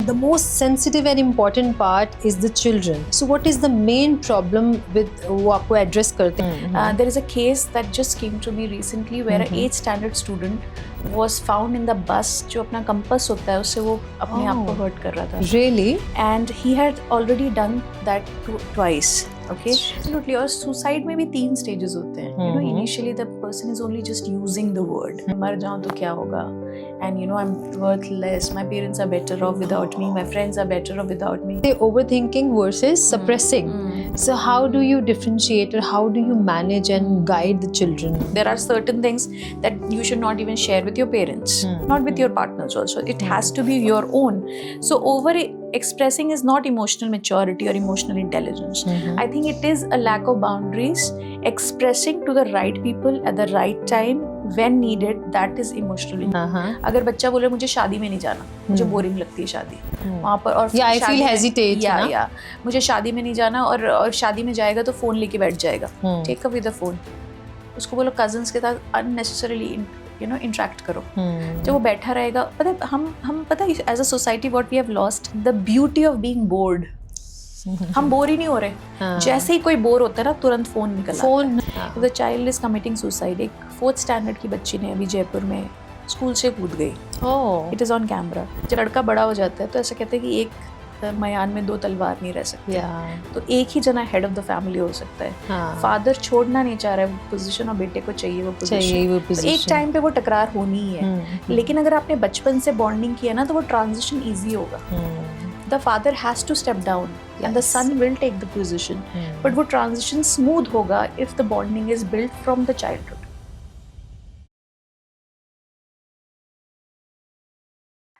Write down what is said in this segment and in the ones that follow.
the most sensitive and important part is the children. So what is the main problem with वो आपको address करते हैं? There is a case that just came to me recently where a 8th standard student was found in the bus. जो अपना compass होता है उससे वो अपने आप को hurt कर रहा था. Really? And he had already done that twice. Okay, absolutely. और suicide में भी 3 stages होते हैं. You know, initially the person is only just using the word. मर जाऊँ तो क्या होगा? And you know, I'm worthless. My parents are better off without me. My friends are better off without me. The overthinking versus suppressing. So how do you differentiate, or how do you manage and guide the children? There are certain things that you should not even share with your parents, not with your partners also. It has to be your own. So over expressing is not emotional maturity or emotional intelligence. I think it is a lack of boundaries. Expressing to the right people at the right time when needed, that is emotional intelligence. अगर बच्चा बोले मुझे शादी में नहीं जाना, मुझे boring लगती है शादी वहाँ पर, और I feel hesitate ना? मुझे शादी में नहीं जाना, और शादी में जाएगा तो फोन लेके बैठ जाएगा. Take away the phone. उसको बोलो कजन्स के साथ unnecessarily इंटरेक्ट करो. जब वो बैठा रहेगा, पता है हम पता है as a society what we have lost the beauty of being bored. हम बोर ही नहीं हो रहे. जैसे ही कोई बोर होता है ना, तुरंत फोन निकल आता है. The child is committing suicide. एक 4th स्टैंडर्ड की बच्ची ने अभी जयपुर में स्कूल से कूद गई. It is on camera. जब लड़का बड़ा हो जाता है तो ऐसा कहते हैं कि एक मयान में 2 तलवार नहीं रह सकते. तो एक ही जना हेड ऑफ द फैमिली हो सकता है. फादर छोड़ना नहीं चाह रहा है वो पोजीशन और बेटे को चाहिए वो पोजीशन. तो एक टाइम पे वो टकरार होनी ही है. लेकिन अगर आपने बचपन से बॉन्डिंग किया ना, तो वो ट्रांजिशन ईजी होगा. The father has to step down and the son will take the position. But वो transition smooth होगा if the bonding is built from the childhood.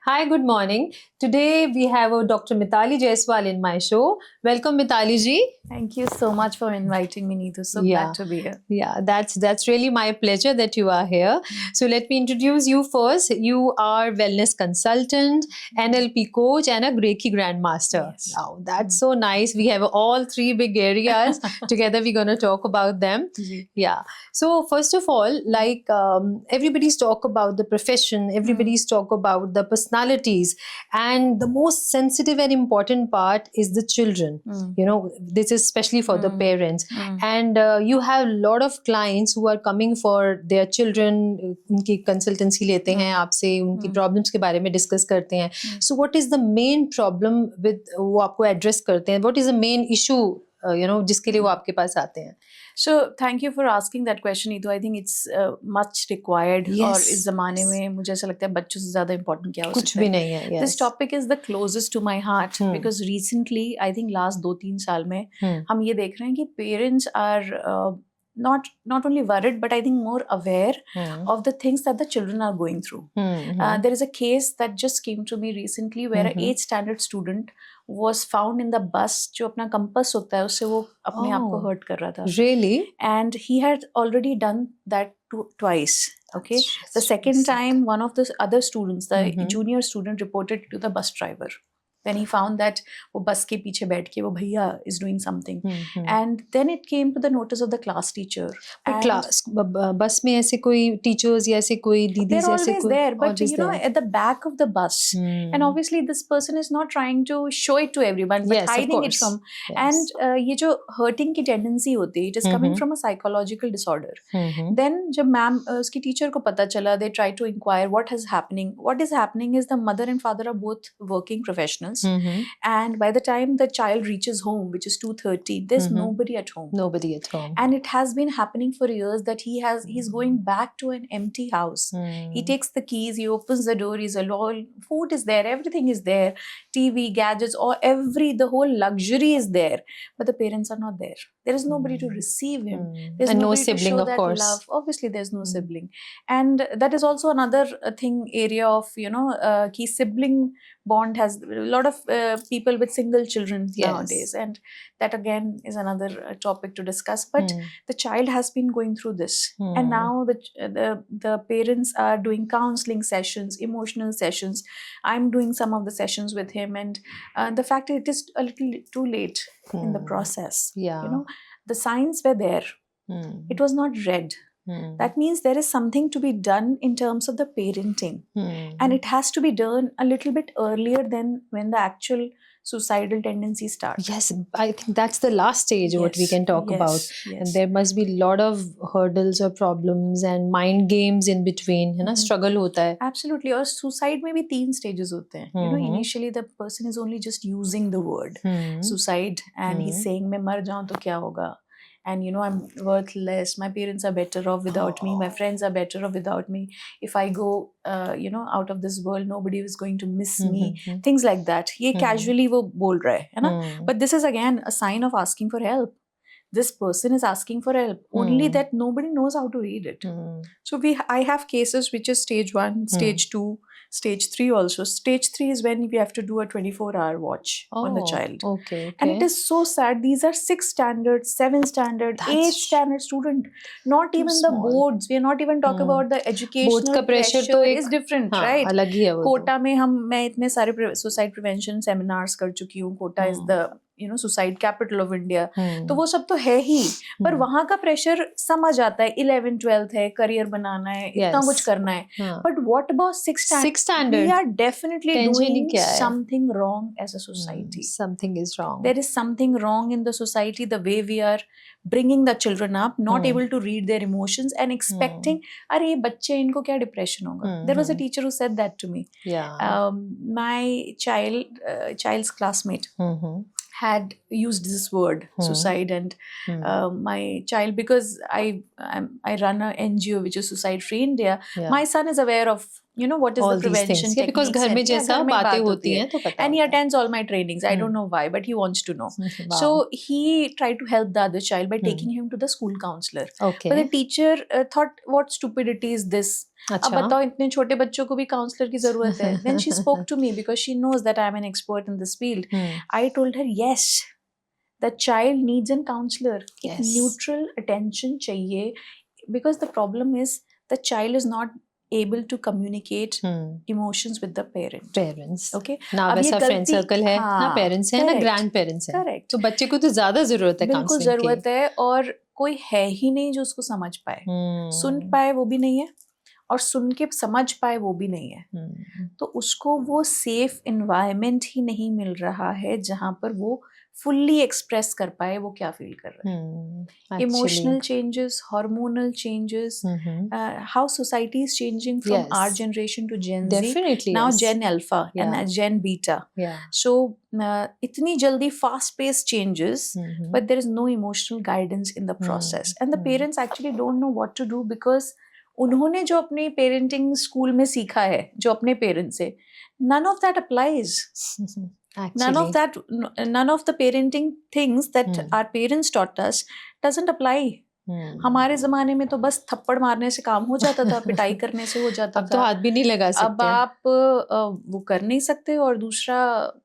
Hi, good morning. Today we have Dr. Mithali Jaiswal in my show. Welcome, Mithali ji. Thank you so much for inviting me, Neetu. So glad to be here. Yeah, that's really my pleasure that you are here. So let me introduce you first. You are wellness consultant, NLP coach, and a Reiki grandmaster. Yes. Wow, that's so nice. We have all 3 big areas. Together we're going to talk about them. Yeah. So first of all, like everybody's talk about the profession, everybody's talk about the personalities, and the most sensitive and important part is the children. You know, this is especially for the parents. And you have a lot of clients who are coming for their children. उनकी consultancy लेते हैं आपसे, उनकी problems के बारे में discuss करते हैं. So what is the main problem with वो आपको address करते हैं? What is the main issue जिसके लिए वो आपके पास आते हैं? So thank you for asking that question, Neetu. I think it's much required. और इस ज़माने में मुझे ऐसा लगता है बच्चों से ज़्यादा important क्या हो सकता है? कुछ भी नहीं है. Yes. This topic is the closest to my heart because recently, I think last 2-3 साल में हम ये देख रहे हैं कि parents are not only worried but I think more aware of the things that the children are going through. There is a case that just came to me recently where a 8th standard student was found in the bus. जो अपना compass होता है उससे वो अपने आप को hurt कर रहा था. Really? And he had already done that twice. Okay. The second time, one of the other students, the junior student, reported to the bus driver. When he found that वो बस के पीछे बैठ के वो भैया is doing something. And then it came to the notice of the class teacher. Class बस में ऐसे कोई टीचर्स या ऐसे कोई दीदी They're ऐसे always कोई there, but you know, at the back of the bus. And obviously this person is not trying to show it to everyone, but Yes, hiding it of from. Yes. And ये जो hurting की tendency होती है, it is coming from a psychological disorder. Then जब ma'am उसकी teacher को पता चला, they try to inquire what is happening. What is happening is the mother and father are both working professionals. And by the time the child reaches home, which is 2:30, there's nobody at home. Nobody at home. And it has been happening for years that he's going back to an empty house. He takes the keys, he opens the door, he's alone, food is there, everything is there, TV, gadgets, or the whole luxury is there, but the parents are not there. There is nobody to receive him. There's And no nobody sibling, to show of that course. love. Obviously, there's no sibling, and that is also another area of key sibling bond has a lot of people with single children nowadays, and that again is another topic to discuss. But the child has been going through this, and now the parents are doing counseling sessions, emotional sessions. I'm doing some of the sessions with him, and the fact that it is a little too late in the process. Yeah. The signs were there. It was not red. that means there is something to be done in terms of the parenting, and it has to be done a little bit earlier than when the actual suicidal tendency starts. Yes, I think that's the last stage what we Yes, can talk yes, about. yes. And there must be a lot of hurdles or problems and mind games in between, है ना, struggle होता है. Absolutely. और suicide में भी 3 stages होते हैं. You know, initially the person is only just using the word suicide, and he's saying मैं मर जाऊँ तो क्या होगा, and you know, I'm worthless, my parents are better off without me, my friends are better off without me, if I go you know, out of this world nobody is going to miss me, things like that. ये casually वो बोल रहा है ना, but this is again a sign of asking for help. This person is asking for help, only that nobody knows how to read it. So I have cases which is stage 1, stage 2, stage 3 also. Stage 3 is when we have to do a 24-hour watch on the child. Okay. And it is so sad. These are 6 standard, 7 standard, 8 standard student. Not even the boards. We are not even talking about the educational Boards का pressure तो एक, is different, हाँ, right? अलग ही है वो. कोटा में मैं इतने सारे suicide prevention seminars कर चुकी हूँ. Kota is the, you know, suicide capital of India. तो वो सब तो है ही, पर वहाँ का प्रेशर समझ आता है. 11th 12th है, करियर बनाना है, इतना कुछ करना है. But what about 6th standard? We are definitely doing something wrong as a society. Something is wrong. There is something wrong in the society, the way we are bringing the children up, not able to read their emotions and expecting, अरे ये बच्चे, इनको क्या depression होगा. There was a teacher who said that to me. Yeah. My child's classmate had used this word suicide, and my child, because I run a NGO which is Suicide Free India, my son is aware of, you know, what is all the prevention techniques. Because घर में जैसा बातें होती हैं तो पता and he attends all my trainings. I don't know why, but he wants to know. So he tried to help the other child by taking him to the school counselor. Okay. But the teacher thought, what stupidity is this? अब बताओ, इतने छोटे बच्चों को भी counsellor की जरूरत है. Then she spoke to me because she knows that I am an expert in this field. I told her, yes, the child needs a counselor. Yes. Neutral attention चाहिए, because the problem is the child is not able to communicate emotions with the parents. Okay. ना वैसा friend circle है, ना parents है, ना grand parents है. Correct. तो बच्चे को तो ज्यादा जरूरत है बिल्कुल जरूरत है, और कोई है ही नहीं जो उसको समझ पाए. सुन पाए वो भी नहीं है, और सुन के समझ पाए वो भी नहीं है. तो उसको वो सेफ एनवायरनमेंट ही नहीं मिल रहा है जहाँ पर वो fully express कर पाए वो क्या फील कर रहा है. Emotional changes, hormonal changes, how society is changing from our generation to Gen Z. Definitely. Now Gen Alpha and Gen Beta. So इतनी जल्दी fast paced changes, but there is no emotional guidance in the process, and the parents actually don't know what to do, because उन्होंने जो अपनी parenting school में सीखा है, जो अपने पेरेंट्स से, none of that applies. Actually. None of the parenting things that our parents taught us doesn't apply. हमारे जमाने में तो बस थप्पड़ मारने से काम हो जाता था, पिटाई करने से हो जाता था. अब तो हाथ भी नहीं लगा सकते. अब आप वो कर नहीं सकते, और दूसरा,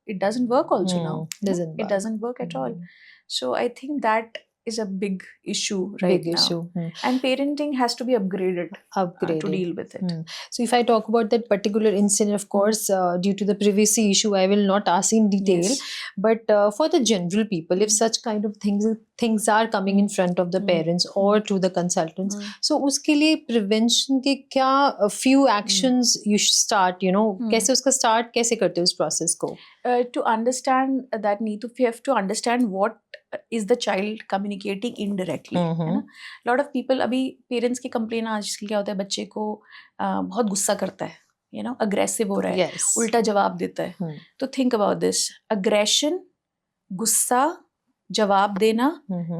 it doesn't work also now. It doesn't work at all. So I think that is a big issue right now. And parenting has to be upgraded. To deal with it. So if I talk about that particular incident, of course, due to the privacy issue, I will not ask in detail. But for the general people, if such kind of things are coming in front of the parents or to the consultants, so uske liye prevention ke kya few actions you should start, you know, kaise uska start kaise karte ho us process ko? To understand that need to, we have to understand what is the child communicating indirectly. है ना? Lot of people, अभी parents की complaint आजकल क्या होता है, बच्चे को बहुत गुस्सा करता है, you know, aggressive हो रहा है, उल्टा जवाब देता है. तो think about this: aggression, गुस्सा, जवाब देना,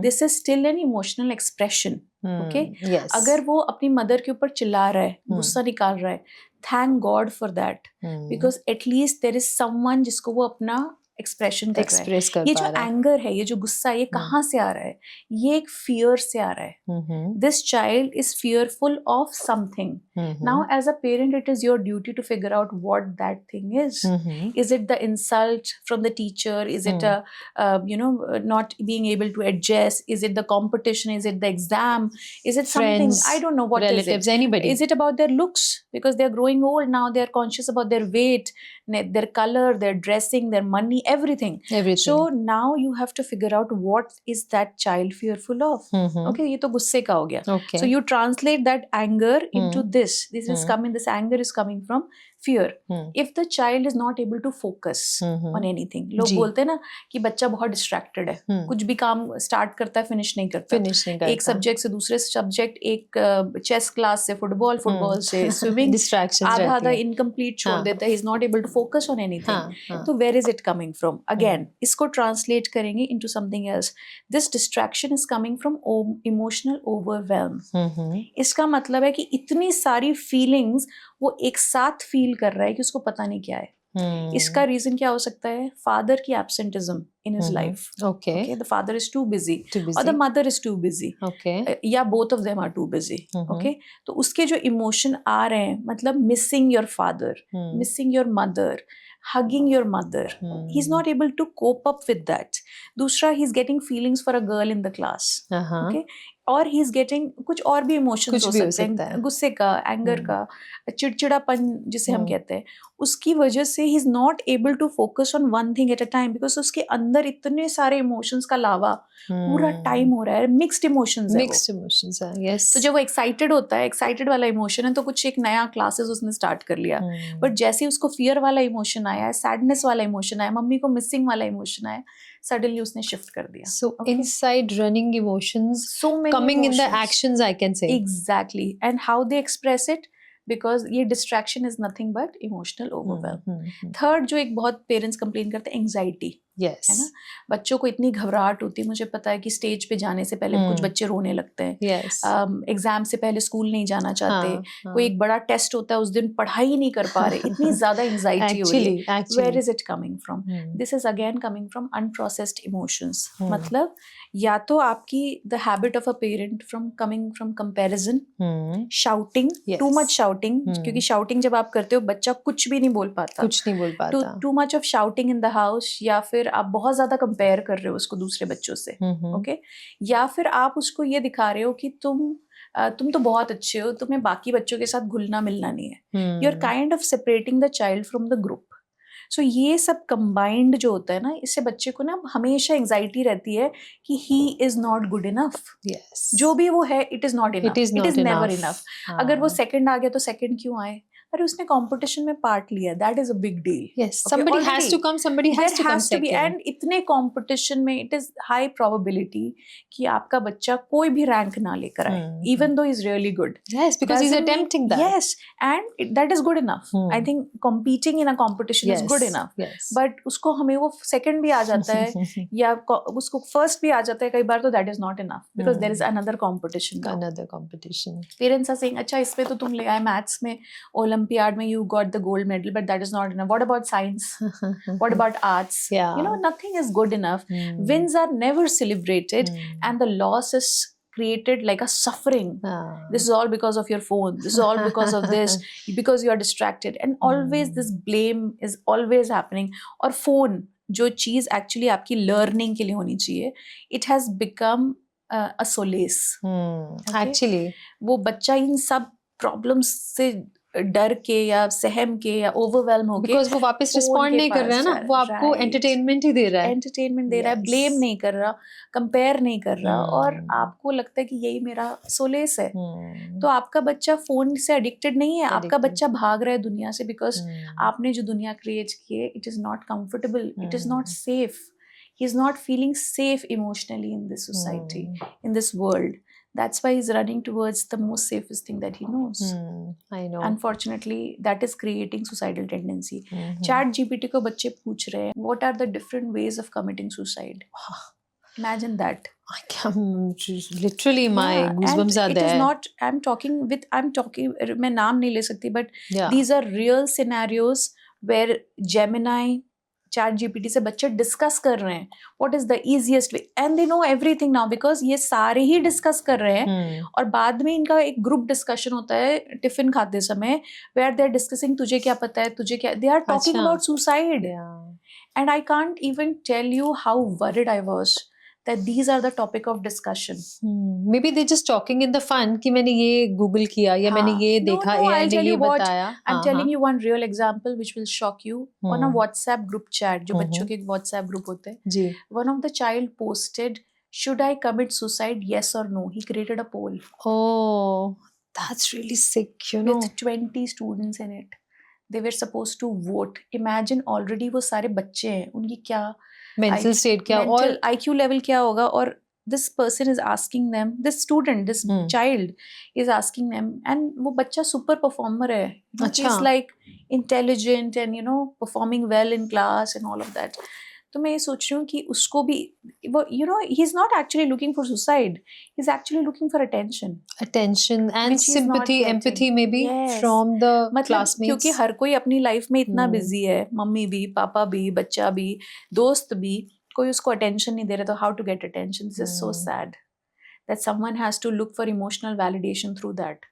this is still an emotional expression. Okay? अगर वो अपनी मदर के ऊपर चिल्ला रहा है, गुस्सा निकाल रहा है, thank God for that, because at least there is someone जिसको वो अपना एक्सप्रेशन कर रहा है. ये जो एंगर है, ये जो गुस्सा है, ये कहाँ से आ रहा है? ये एक फियर से आ रहा है. This child is fearful of something. Now as a parent, it is your duty to figure out what that thing is. Is it the insult from the teacher? Is it you know, not being able to adjust? Is it the competition? Is it the exam? Is it something? I don't know. What relatives, is it? Anybody? Is it about their looks? Because they're growing old now, they're conscious about their weight, their color, their dressing, their money, everything. Everything. So now you have to figure out what is that child fearful of. Okay, ये तो गुस्से का हो गया. Okay. So you translate that anger into this. This is coming. This anger is coming from fear. If the child is not able to focus on anything, लोग बोलते हैं ना कि बच्चा बहुत distracted है, कुछ भी काम start करता है finish नहीं करता. एक subject से दूसरे subject, एक chess class से football से swimming, आधा incomplete छोड़ देता है. He's not able to focus on anything. तो where is it coming from? Again, इसको translate करेंगे into something else. This distraction is coming from emotional overwhelm. इसका मतलब है कि इतनी सारी feelings वो एक साथ फील कर रहा है कि उसको पता नहीं क्या है. इसका रीजन क्या हो सकता है? फादर की absenteeism in his life. Okay, the father is too busy और the mother is too busy, या both of them are too busy. Okay, तो उसके जो इमोशन आ रहे हैं, मतलब missing your father, missing your mother, hugging your mother, he's not able to cope up with that. दूसरा, he's getting feelings for a girl in the class. Okay, और he's getting कुछ और भी इमोशंस हो सकते हैं, गुस्से का, एंगर का, चिड़चिड़ापन जिसे हम कहते हैं. उसकी वजह से ही is not able to focus on one thing at a time, because उसके अंदर इतने सारे इमोशंस का लावा पूरा टाइम हो रहा है. मिक्स्ड इमोशंस है. यस. तो जब वो एक्साइटेड होता है, एक्साइटेड वाला इमोशन है, तो कुछ एक नया क्लासेस उसने स्टार्ट कर लिया. बट जैसे ही उसको फियर वाला इमोशन आया, सैडनेस वाला इमोशन आया, मम्मी को मिसिंग वाला इमोशन आया, सडनली उसने शिफ्ट कर दिया. So inside running emotions, so many coming in the actions, I can say. Exactly. And how they express it, because ये distraction is nothing but emotional overwhelm. Third जो एक बहुत parents complain करते हैं, anxiety. Yes. है ना, बच्चों को इतनी घबराहट होती है. मुझे पता है कि स्टेज पे जाने से पहले कुछ बच्चे रोने लगते हैं. Yes. एग्जाम से पहले स्कूल नहीं जाना चाहते. कोई एक बड़ा टेस्ट होता है, उस दिन पढ़ाई ही नहीं कर पा रहे. इतनी ज्यादा एंग्जाइटी हो रही है. Where is it coming from? This is again coming from unprocessed emotions. मतलब या तो आपकी the habit of a parent from coming from comparison, shouting, too much shouting. क्योंकि शाउटिंग जब आप करते हो, बच्चा कुछ भी नहीं बोल पाता, कुछ नहीं बोल पाता. Too much of shouting in the house, या फिर आप बहुत ज्यादा कंपेयर कर रहे हो उसको दूसरे बच्चों से. ओके, या फिर आप उसको ये दिखा रहे हो कि तुम तो बहुत अच्छे हो, तुम्हें बाकी बच्चों के साथ घुलना मिलना नहीं है. You are kind of separating the child from the group. So ये सब कंबाइंड जो होता है ना, इससे बच्चे को ना हमेशा एंग्जाइटी रहती है कि ही इज नॉट गुड इनफ. जो भी वो है, it is not enough, it is never enough. अगर वो सेकंड आ गया तो सेकंड क्यों आए? अरे उसने कंपटीशन में पार्ट लिया, that is a big deal. Yes, somebody has to come, somebody has to come second. And इतने कंपटीशन में इट इज हाई प्रोबेबिलिटी कि आपका बच्चा कोई भी रैंक ना लेकर आए, even though is really good. Yes, because he is attempting that. Yes, and that is good enough. I think competing in a competition is good enough. But उसको हमें वो सेकंड भी आ जाता है या उसको फर्स्ट भी आ जाता है कई बार, तो that is not enough, because there is another competition. Parents are saying, अच्छा इसमें तो तुम ले आए, मैथ्स में Olympiad mein you got the gold medal, but that is not enough. What about science? What about arts? Yeah. You know, nothing is good enough. Wins are never celebrated, and the loss is created like a suffering. This is all because of your phone. This is all because of this, because you are distracted. And always this blame is always happening. Or phone, जो चीज actually आपकी learning के लिए होनी चाहिए, it has become a solace. Actually, वो बच्चा इन सब problems से डर के या सहम के या ओवरवेल्म हो के, बिकॉज़ वो वापस रिस्पॉन्ड नहीं कर रहा है ना, वो आपको एंटरटेनमेंट ही दे रहा है. एंटरटेनमेंट दे रहा है, ब्लेम नहीं कर रहा, कंपेयर नहीं कर रहा, और आपको लगता है कि यही मेरा सोलेस है. तो आपका बच्चा फोन से एडिक्टेड नहीं है, आपका बच्चा भाग रहा है दुनिया से, बिकॉज आपने जो दुनिया क्रिएट की है, it is not comfortable, it is not safe. He is not feeling safe emotionally in this society, in this world. That's why he's running towards the most safest thing that he knows. I know. Unfortunately, that is creating suicidal tendency. Chat GPT को बच्चे पूछ रहे हैं, what are the different ways of committing suicide? Imagine that. I can literally my goosebumps are there. It is not. I'm talking. मैं नाम नहीं ले सकती, but these are real scenarios where Gemini, chat GPT से बच्चे discuss कर रहे हैं what is the easiest way, and they know everything now, because ये सारे ही डिस्कस कर रहे हैं. और बाद में इनका एक ग्रुप डिस्कशन होता है टिफिन खाते समय, वेयर दे आर डिस्कसिंग, तुझे क्या पता है, तुझे क्या, they are talking about suicide. And I can't even tell you how worried I was that these are the topic of discussion. Maybe they're just talking in the fun कि मैंने ये Google किया या मैंने ये देखा, No, AI I'll ने tell ये you what. बताया. I'm telling you one real example which will shock you. On a WhatsApp group chat, जो बच्चों के WhatsApp group होते हैं, जी. one of the child posted, should I commit suicide, yes or no? He created a poll. Oh, that's really sick, you know. With 20 students in it. They were supposed to vote. Imagine already वो सारे बच्चे हैं, उनकी क्या mental state क्या, mental IQ level क्या होगा, और this person is asking them, this student, this child is asking them, and वो बच्चा super performer है. He's like intelligent and performing well in class and all of that. तो मैं ये सोच रही हूँ कि उसको भी वो he's not actually looking for suicide, he's actually looking for attention and sympathy, empathy maybe from the classmates. क्योंकि हर कोई अपनी लाइफ में इतना बिजी है, मम्मी भी, पापा भी, बच्चा भी, दोस्त भी, कोई उसको अटेंशन नहीं दे रहा. तो how to get attention? This is so sad that someone has to look for emotional validation through that.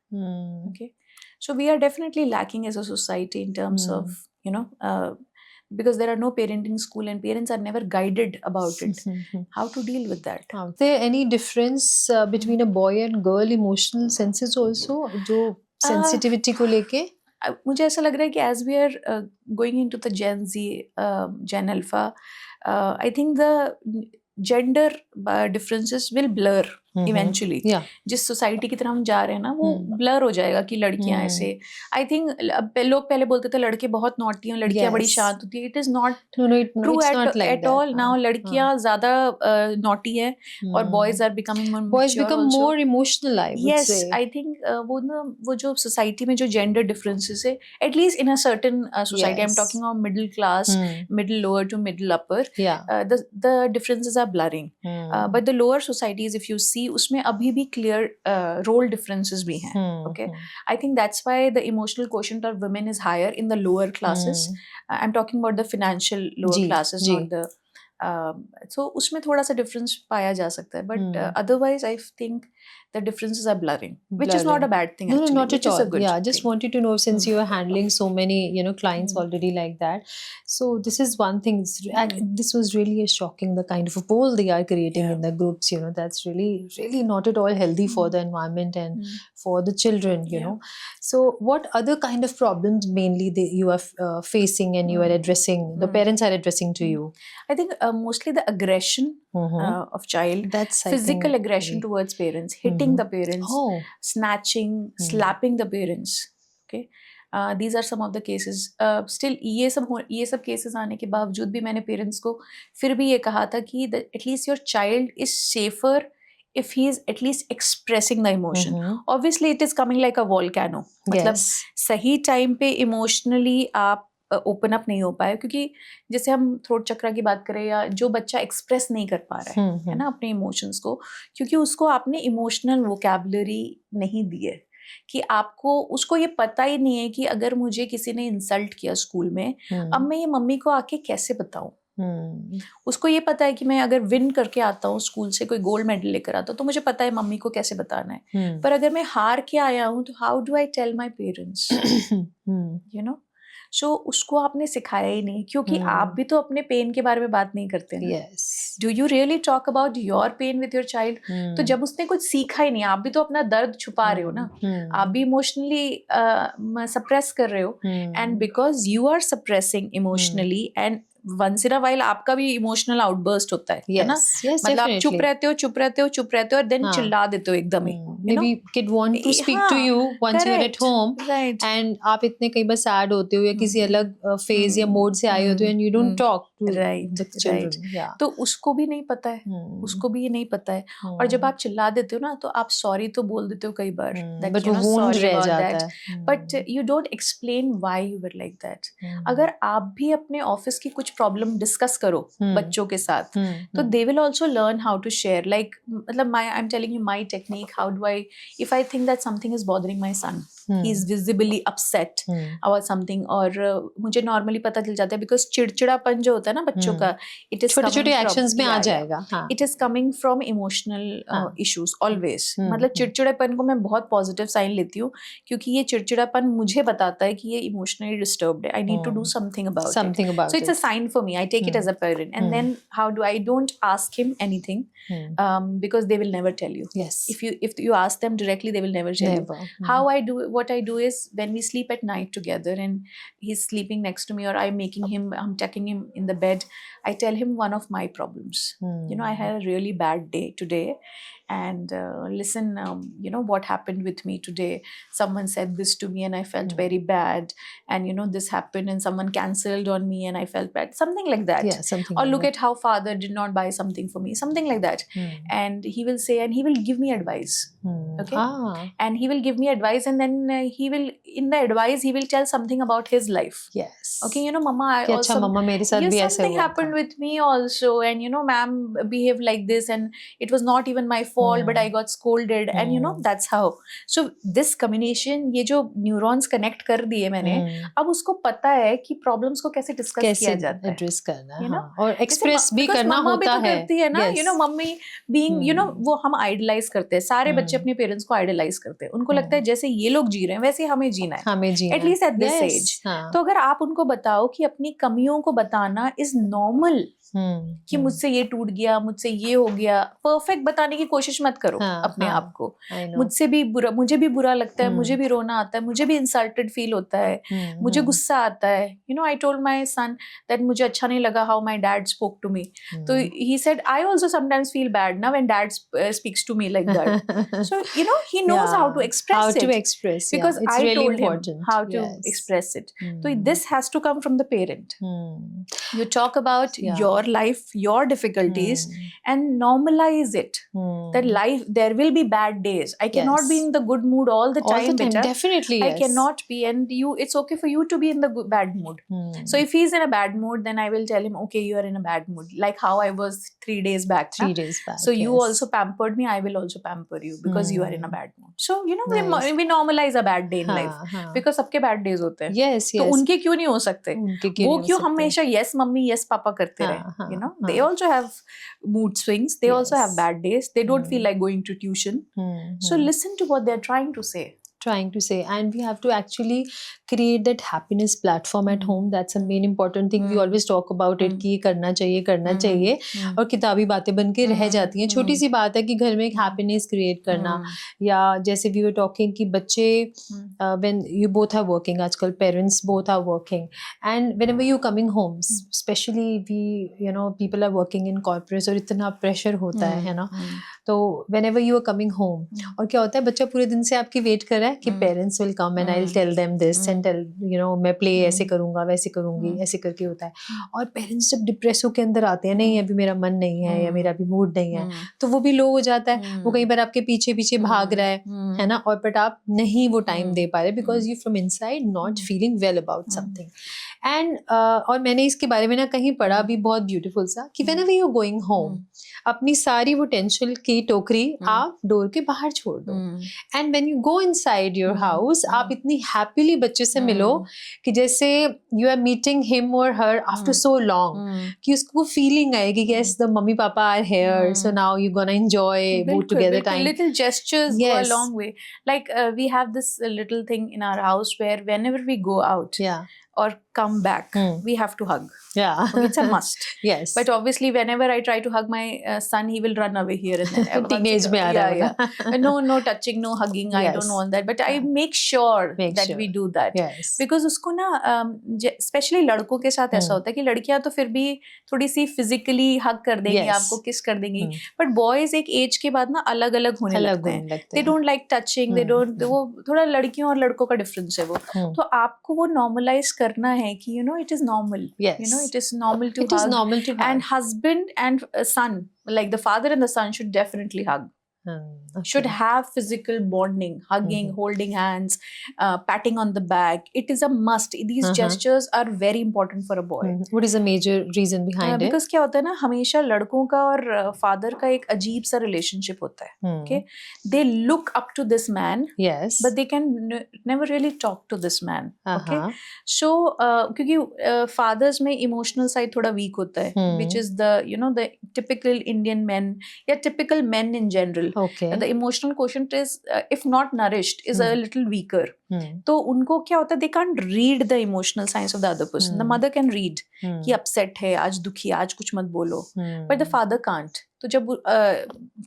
Okay, so we are definitely lacking as a society in terms of because there are no parenting school and parents are never guided about it. How to deal with that? Is there any difference between a boy and girl emotional senses also, जो sensitivity को लेके? मुझे ऐसा लग रहा है कि as we are going into the Gen Z, Gen Alpha, I think the gender differences will blur eventually. जिस सोसाइटी की तरफ हम जा रहे हैं ना, वो ब्लर हो जाएगा कि लड़कियां ऐसे. आई थिंक लोग पहले बोलते थे लड़के बहुत नॉटी हैं, लड़कियां बड़ी शांत होती है. It is not true at all. Now लड़कियां ज्यादा नॉटी है और boys are becoming more emotional. Yes, I think वो जो सोसाइटी में जो जेंडर डिफरेंसेस है, at least in a certain society, I am talking of middle class, middle lower to middle upper, the differences are blurring. But the lower societies if you see, उसमें अभी भी clear role differences भी हैं. Okay, I think that's why the emotional quotient of women is higher in the lower classes. I am talking about the financial lower classes, not the so उसमें थोड़ा सा difference पाया जा सकता है, but otherwise I think the differences are blurring, which is not a bad thing. No, actually, not at all. Yeah, just thing. wanted to know, since you are handling so many clients already like that. So this is one thing. This was really a shocking, the kind of a poll they are creating in the groups. That's really not at all healthy for the environment and for the children. You know. So what other kind of problems mainly you are facing and you are addressing? The parents are addressing to you. I think mostly the aggression of child. That's physical aggression towards parents, hitting the parents, snatching, slapping the parents. Okay, these are some of the cases. Still ये सब cases आने के बावजूद भी मैंने parents को फिर भी ये कहा था कि at least your child is safer if he is at least expressing the emotion. Obviously it is coming like a volcano. मतलब सही time पे emotionally आप ओपन अप नहीं हो पाए, क्योंकि जैसे हम थ्रोट चक्रा की बात करें, या जो बच्चा एक्सप्रेस नहीं कर पा रहा है ना अपने इमोशंस को, क्योंकि उसको आपने इमोशनल वोकैबुलरी नहीं दी है, कि आपको उसको ये पता ही नहीं है कि अगर मुझे किसी ने इंसल्ट किया स्कूल में, अब मैं ये मम्मी को आके कैसे बताऊं. उसको ये पता है कि मैं अगर विन करके आता हूँ स्कूल से, कोई गोल्ड मेडल लेकर आता हूँ, तो मुझे पता है मम्मी को कैसे बताना है. पर अगर मैं हार के आया हूँ, तो how do I tell my parents, so उसको आपने सिखाया ही नहीं, क्योंकि आप भी तो अपने पेन के बारे में बात नहीं करते हैं. Do you really talk about your pain with your child? तो जब उसने कुछ सीखा ही नहीं, आप भी तो अपना दर्द छुपा रहे हो ना, आप भी इमोशनली सप्रेस कर रहे हो, and because you are suppressing emotionally, and once in a while आपका भी इमोशनल आउटबर्स्ट होता है ना, मतलब आप चुप रहते हो और देन चिल्ला देते हो एकदम ही. Maybe kid want to speak to you once you're at home, and आप इतने कई बार sad होते हो या किसी अलग phase या mode से आए होते हो, and you don't talk to the children. तो उसको भी नहीं पता है, उसको भी ये नहीं पता है, और जब आप चिल्ला देते हो ना, तो आप सॉरी तो बोल देते हो कई बार, but वो wound रह जाता है, but you don't explain why you were like that. अगर आप भी अपने ऑफिस की कुछ प्रॉब्लम डिस्कस करो बच्चों के साथ, तो they will also learn how to share. Like मतलब I am telling you my technique, how do I, if I think that something is bothering my son, he is visibly upset about something, और मुझे normally पता चल जाता है, because चिड़चिड़ापन जो होता है ना बच्चों का, इट इज छोटे-छोटे एक्शंस में आ जाएगा. It is coming from emotional issues always. मतलब चिड़चिड़ापन को मैं बहुत पॉजिटिव साइन लेती हूँ, क्योंकि ये चिड़चिड़ापन मुझे बताता है कि ये इमोशनली डिस्टर्ब्ड है, I need to do something about it. So it's a sign fine for me. I take it as a parent. And then how do I don't ask him anything because they will never tell you. Yes. If you ask them directly, they will never tell you. How I do what I do is when we sleep at night together and he's sleeping next to me or I'm tucking him in the bed, I tell him one of my problems. You know, I had a really bad day today. And listen, you know, what happened with me today. Someone said this to me and I felt very bad. And, you know, this happened and someone cancelled on me and I felt bad. Something like that. Yeah, something or like look that. at how father did not buy something for me. Something like that. And he will say, and he will give me advice. Okay. And he will give me advice and then in the advice, he will tell something about his life. Yes. Okay, you know, Mama, कि अच्छा मम्मा मेरे साथ भी ऐसे something हुआ happened था. with me also, and you know, ma'am behaved like this, and it was not even my fault, but I got scolded, and you know, that's how. So this communication, ये जो neurons connect कर दिए मैंने, अब उसको पता है कि problems को कैसे discuss किया जाता है, address करना है, you know, हाँ. और express भी करना मम्मा भी होता तो है. करती है ना, you know, mummy being, you know, वो हम idolize करते हैं, सारे बच्चे अपने parents को idolize करते हैं, उनको लगता है जैसे ये लोग जी रहे हैं वैसे हमें जीना है, at least at this age. तो अगर आप उनको बताओ कि अपनी कमियों को बताना is normal, कि मुझसे ये टूट गया, मुझसे ये हो गया, परफेक्ट बताने की कोशिश मत करो अपने आप को. मुझसे भी बुरा, मुझे भी बुरा लगता है, मुझे भी रोना आता है, मुझे भी इंसल्टेड फील होता है, मुझे गुस्सा आता है. You know, I told my son that मुझे अच्छा नहीं लगा how my dad spoke to me. तो he said I also sometimes feel bad ना when dad speaks to me like that. So you know, he knows how to express it because I told him how to express it. So this has to come from the parent. You talk about your life, your difficulties, and normalize it. That life, there will be bad days. I cannot be in the good mood all the time. Definitely, I cannot be, and it's okay for you to be in the bad mood. So if he's in a bad mood, then I will tell him, okay, you are in a bad mood, like how I was 3 days back. 3 days back. So you also pampered me, I will also pamper you because you are in a bad mood. So you know, we normalize a bad day in life because सबके bad days होते हैं. Yes. तो उनके क्यों नहीं हो सकते? वो क्यों हमेशा yes मम्मी yes पापा करते रहे? You know, they also have mood swings. They also have bad days. They don't feel like going to tuition. So listen to what they're trying to say. And we have to actually create that happiness platform at home. That's a main important thing. We always talk about it कि करना चाहिए और किताबी बातें बन के रह जाती हैं. छोटी सी बात है कि घर में एक happiness create करना, या जैसे we were talking कि बच्चे when you both are working, आजकल parents both are working, and whenever you coming home, especially people are working in corporates और इतना pressure होता है ना, तो whenever you are coming home, और क्या होता है, बच्चा पूरे दिन से आपकी वेट कर रहा है कि parents will come and I will tell them this and tell मैं प्ले ऐसे करूंगा वैसे करूंगी, ऐसे करके होता है. और पेरेंट्स जब डिप्रेस होकर अंदर आते हैं, नहीं अभी मेरा मन नहीं है या मेरा अभी मूड नहीं है, तो वो भी लो हो जाता है. वो कई बार आपके पीछे पीछे भाग रहा है ना, और बट आप नहीं वो टाइम दे पा रहे because you from inside not feeling well about something. And और मैंने इसके बारे में ना कहीं पढ़ा भी बहुत ब्यूटीफुल सा कि whenever you are going home, अपनी सारी वो टेंशन की टोकरी आप डोर के बाहर छोड़ दो. And when you go inside your house, आप इतनी हैप्पीली बच्चे से मिलो कि जैसे यू आर मीटिंग हिम और हर आफ्टर सो लॉन्ग, कि उसको फीलिंग आएगी कि yes the mummy papa are here, so now you gonna enjoy both together time. Little gestures go a long way. Like we have this little thing in our house where whenever we go out or come back, we have to hug. Yeah. Okay, it's a must. Yes. But obviously whenever I try to hug my son, he will run away here and there. Teenage mein aa raha है. No touching, no hugging. I don't want that. But I make sure that we do that. Yes. Because उसको ना especially लड़कों के साथ ऐसा होता है कि लड़कियां तो फिर भी थोड़ी सी physically hug कर देंगी, आपको kiss कर देंगी. But boys एक age के बाद ना अलग अलग होने लगते हैं. They don't like touching. They don't. वो थोड़ा लड़कियों और लड़कों का difference है वो. तो आपको वो normalize करना है कि it is normal. Yes. It is normal to hug. It is normal to hug. And husband and son, like the father and the son, should definitely hug. Should have physical bonding, hugging, holding hands, patting on the back. It is a must. These gestures are very important for a boy. What is the major reason behind it? Because क्या होता है ना, हमेशा लड़कों का और father का एक अजीब सा relationship होता है. Okay, they look up to this man. Yes. But they can never really talk to this man. Okay, so क्योंकि fathers में emotional side थोड़ा weak होता है, which is the the typical Indian men या typical men in general. Okay. the emotional quotient is if not nourished is a little weaker. Hmm. तो उनको क्या होता है, they can't read the emotional signs of the other person. The mother can read कि upset है, आज दुखी, आज कुछ मत बोलो, but the father can't. तो जब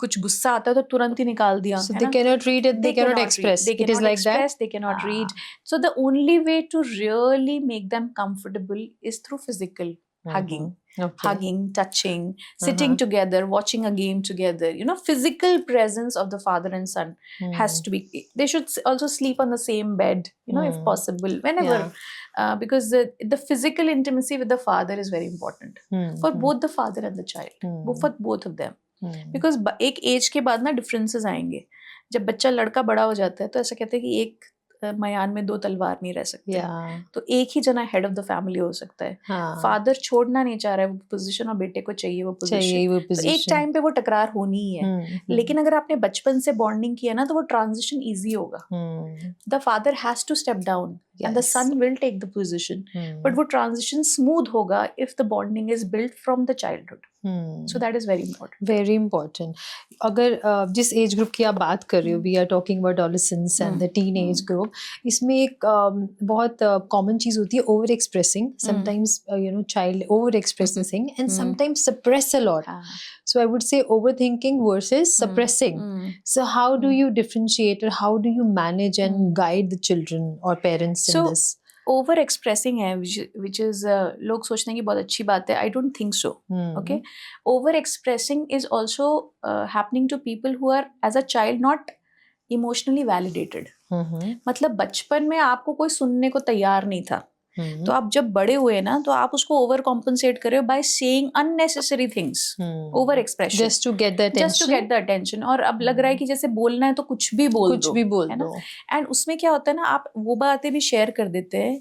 कुछ गुस्सा आता है तो तुरंत ही निकाल दिया, So है they ना? cannot read it, they cannot express. They It is cannot like express, that. they cannot read. So the only way to really make them comfortable is through physical hugging. Okay. Hugging, touching, sitting together, watching a game together. You know, physical presence of the father and son has to be. They should also sleep on the same bed, you know, if possible, whenever. Yeah. Because the physical intimacy with the father is very important for both the father and the child, for both of them. Because एक as के बाद ना differences आएंगे. जब बच्चा लड़का बड़ा हो जाता है तो ऐसा कहते हैं कि एक मयान में दो तलवार नहीं रह सकते. तो एक ही जना हेड ऑफ द फैमिली हो सकता है. फादर छोड़ना नहीं चाह रहा है वो पोजीशन और बेटे को चाहिए वो पोजीशन. तो एक टाइम पे वो टकरार होनी ही है. लेकिन अगर आपने बचपन से बॉन्डिंग किया ना तो वो ट्रांजिशन इजी होगा. The father has to step down and the son will take the position, but वो transition smooth होगा if the bonding is built from the childhood. So that is very important. Very important. अगर जिस age group की आप बात कर रहे हो, we are talking about adolescence and the teenage group, इसमें एक बहुत common चीज़ होती है over expressing. Sometimes child over expresses thing and sometimes suppress a lot. So I would say overthinking versus suppressing. So how do you differentiate or how do you manage and guide the children or parents in this? Over expressing है which is लोग सोचते हैं कि बहुत अच्छी बात है. I don't think so. Okay, over expressing is also happening to people who are as a child not emotionally validated. मतलब बचपन में आपको कोई सुनने को तैयार नहीं था. तो आप जब बड़े हुए ना तो आप उसको ओवर कॉम्पनसेट कर रहे हो by saying unnecessary things. Over expression just to get the attention. और अब लग रहा है कि जैसे बोलना है तो कुछ भी बोल दो. एंड उसमें क्या होता है ना, आप वो बातें भी शेयर कर देते हैं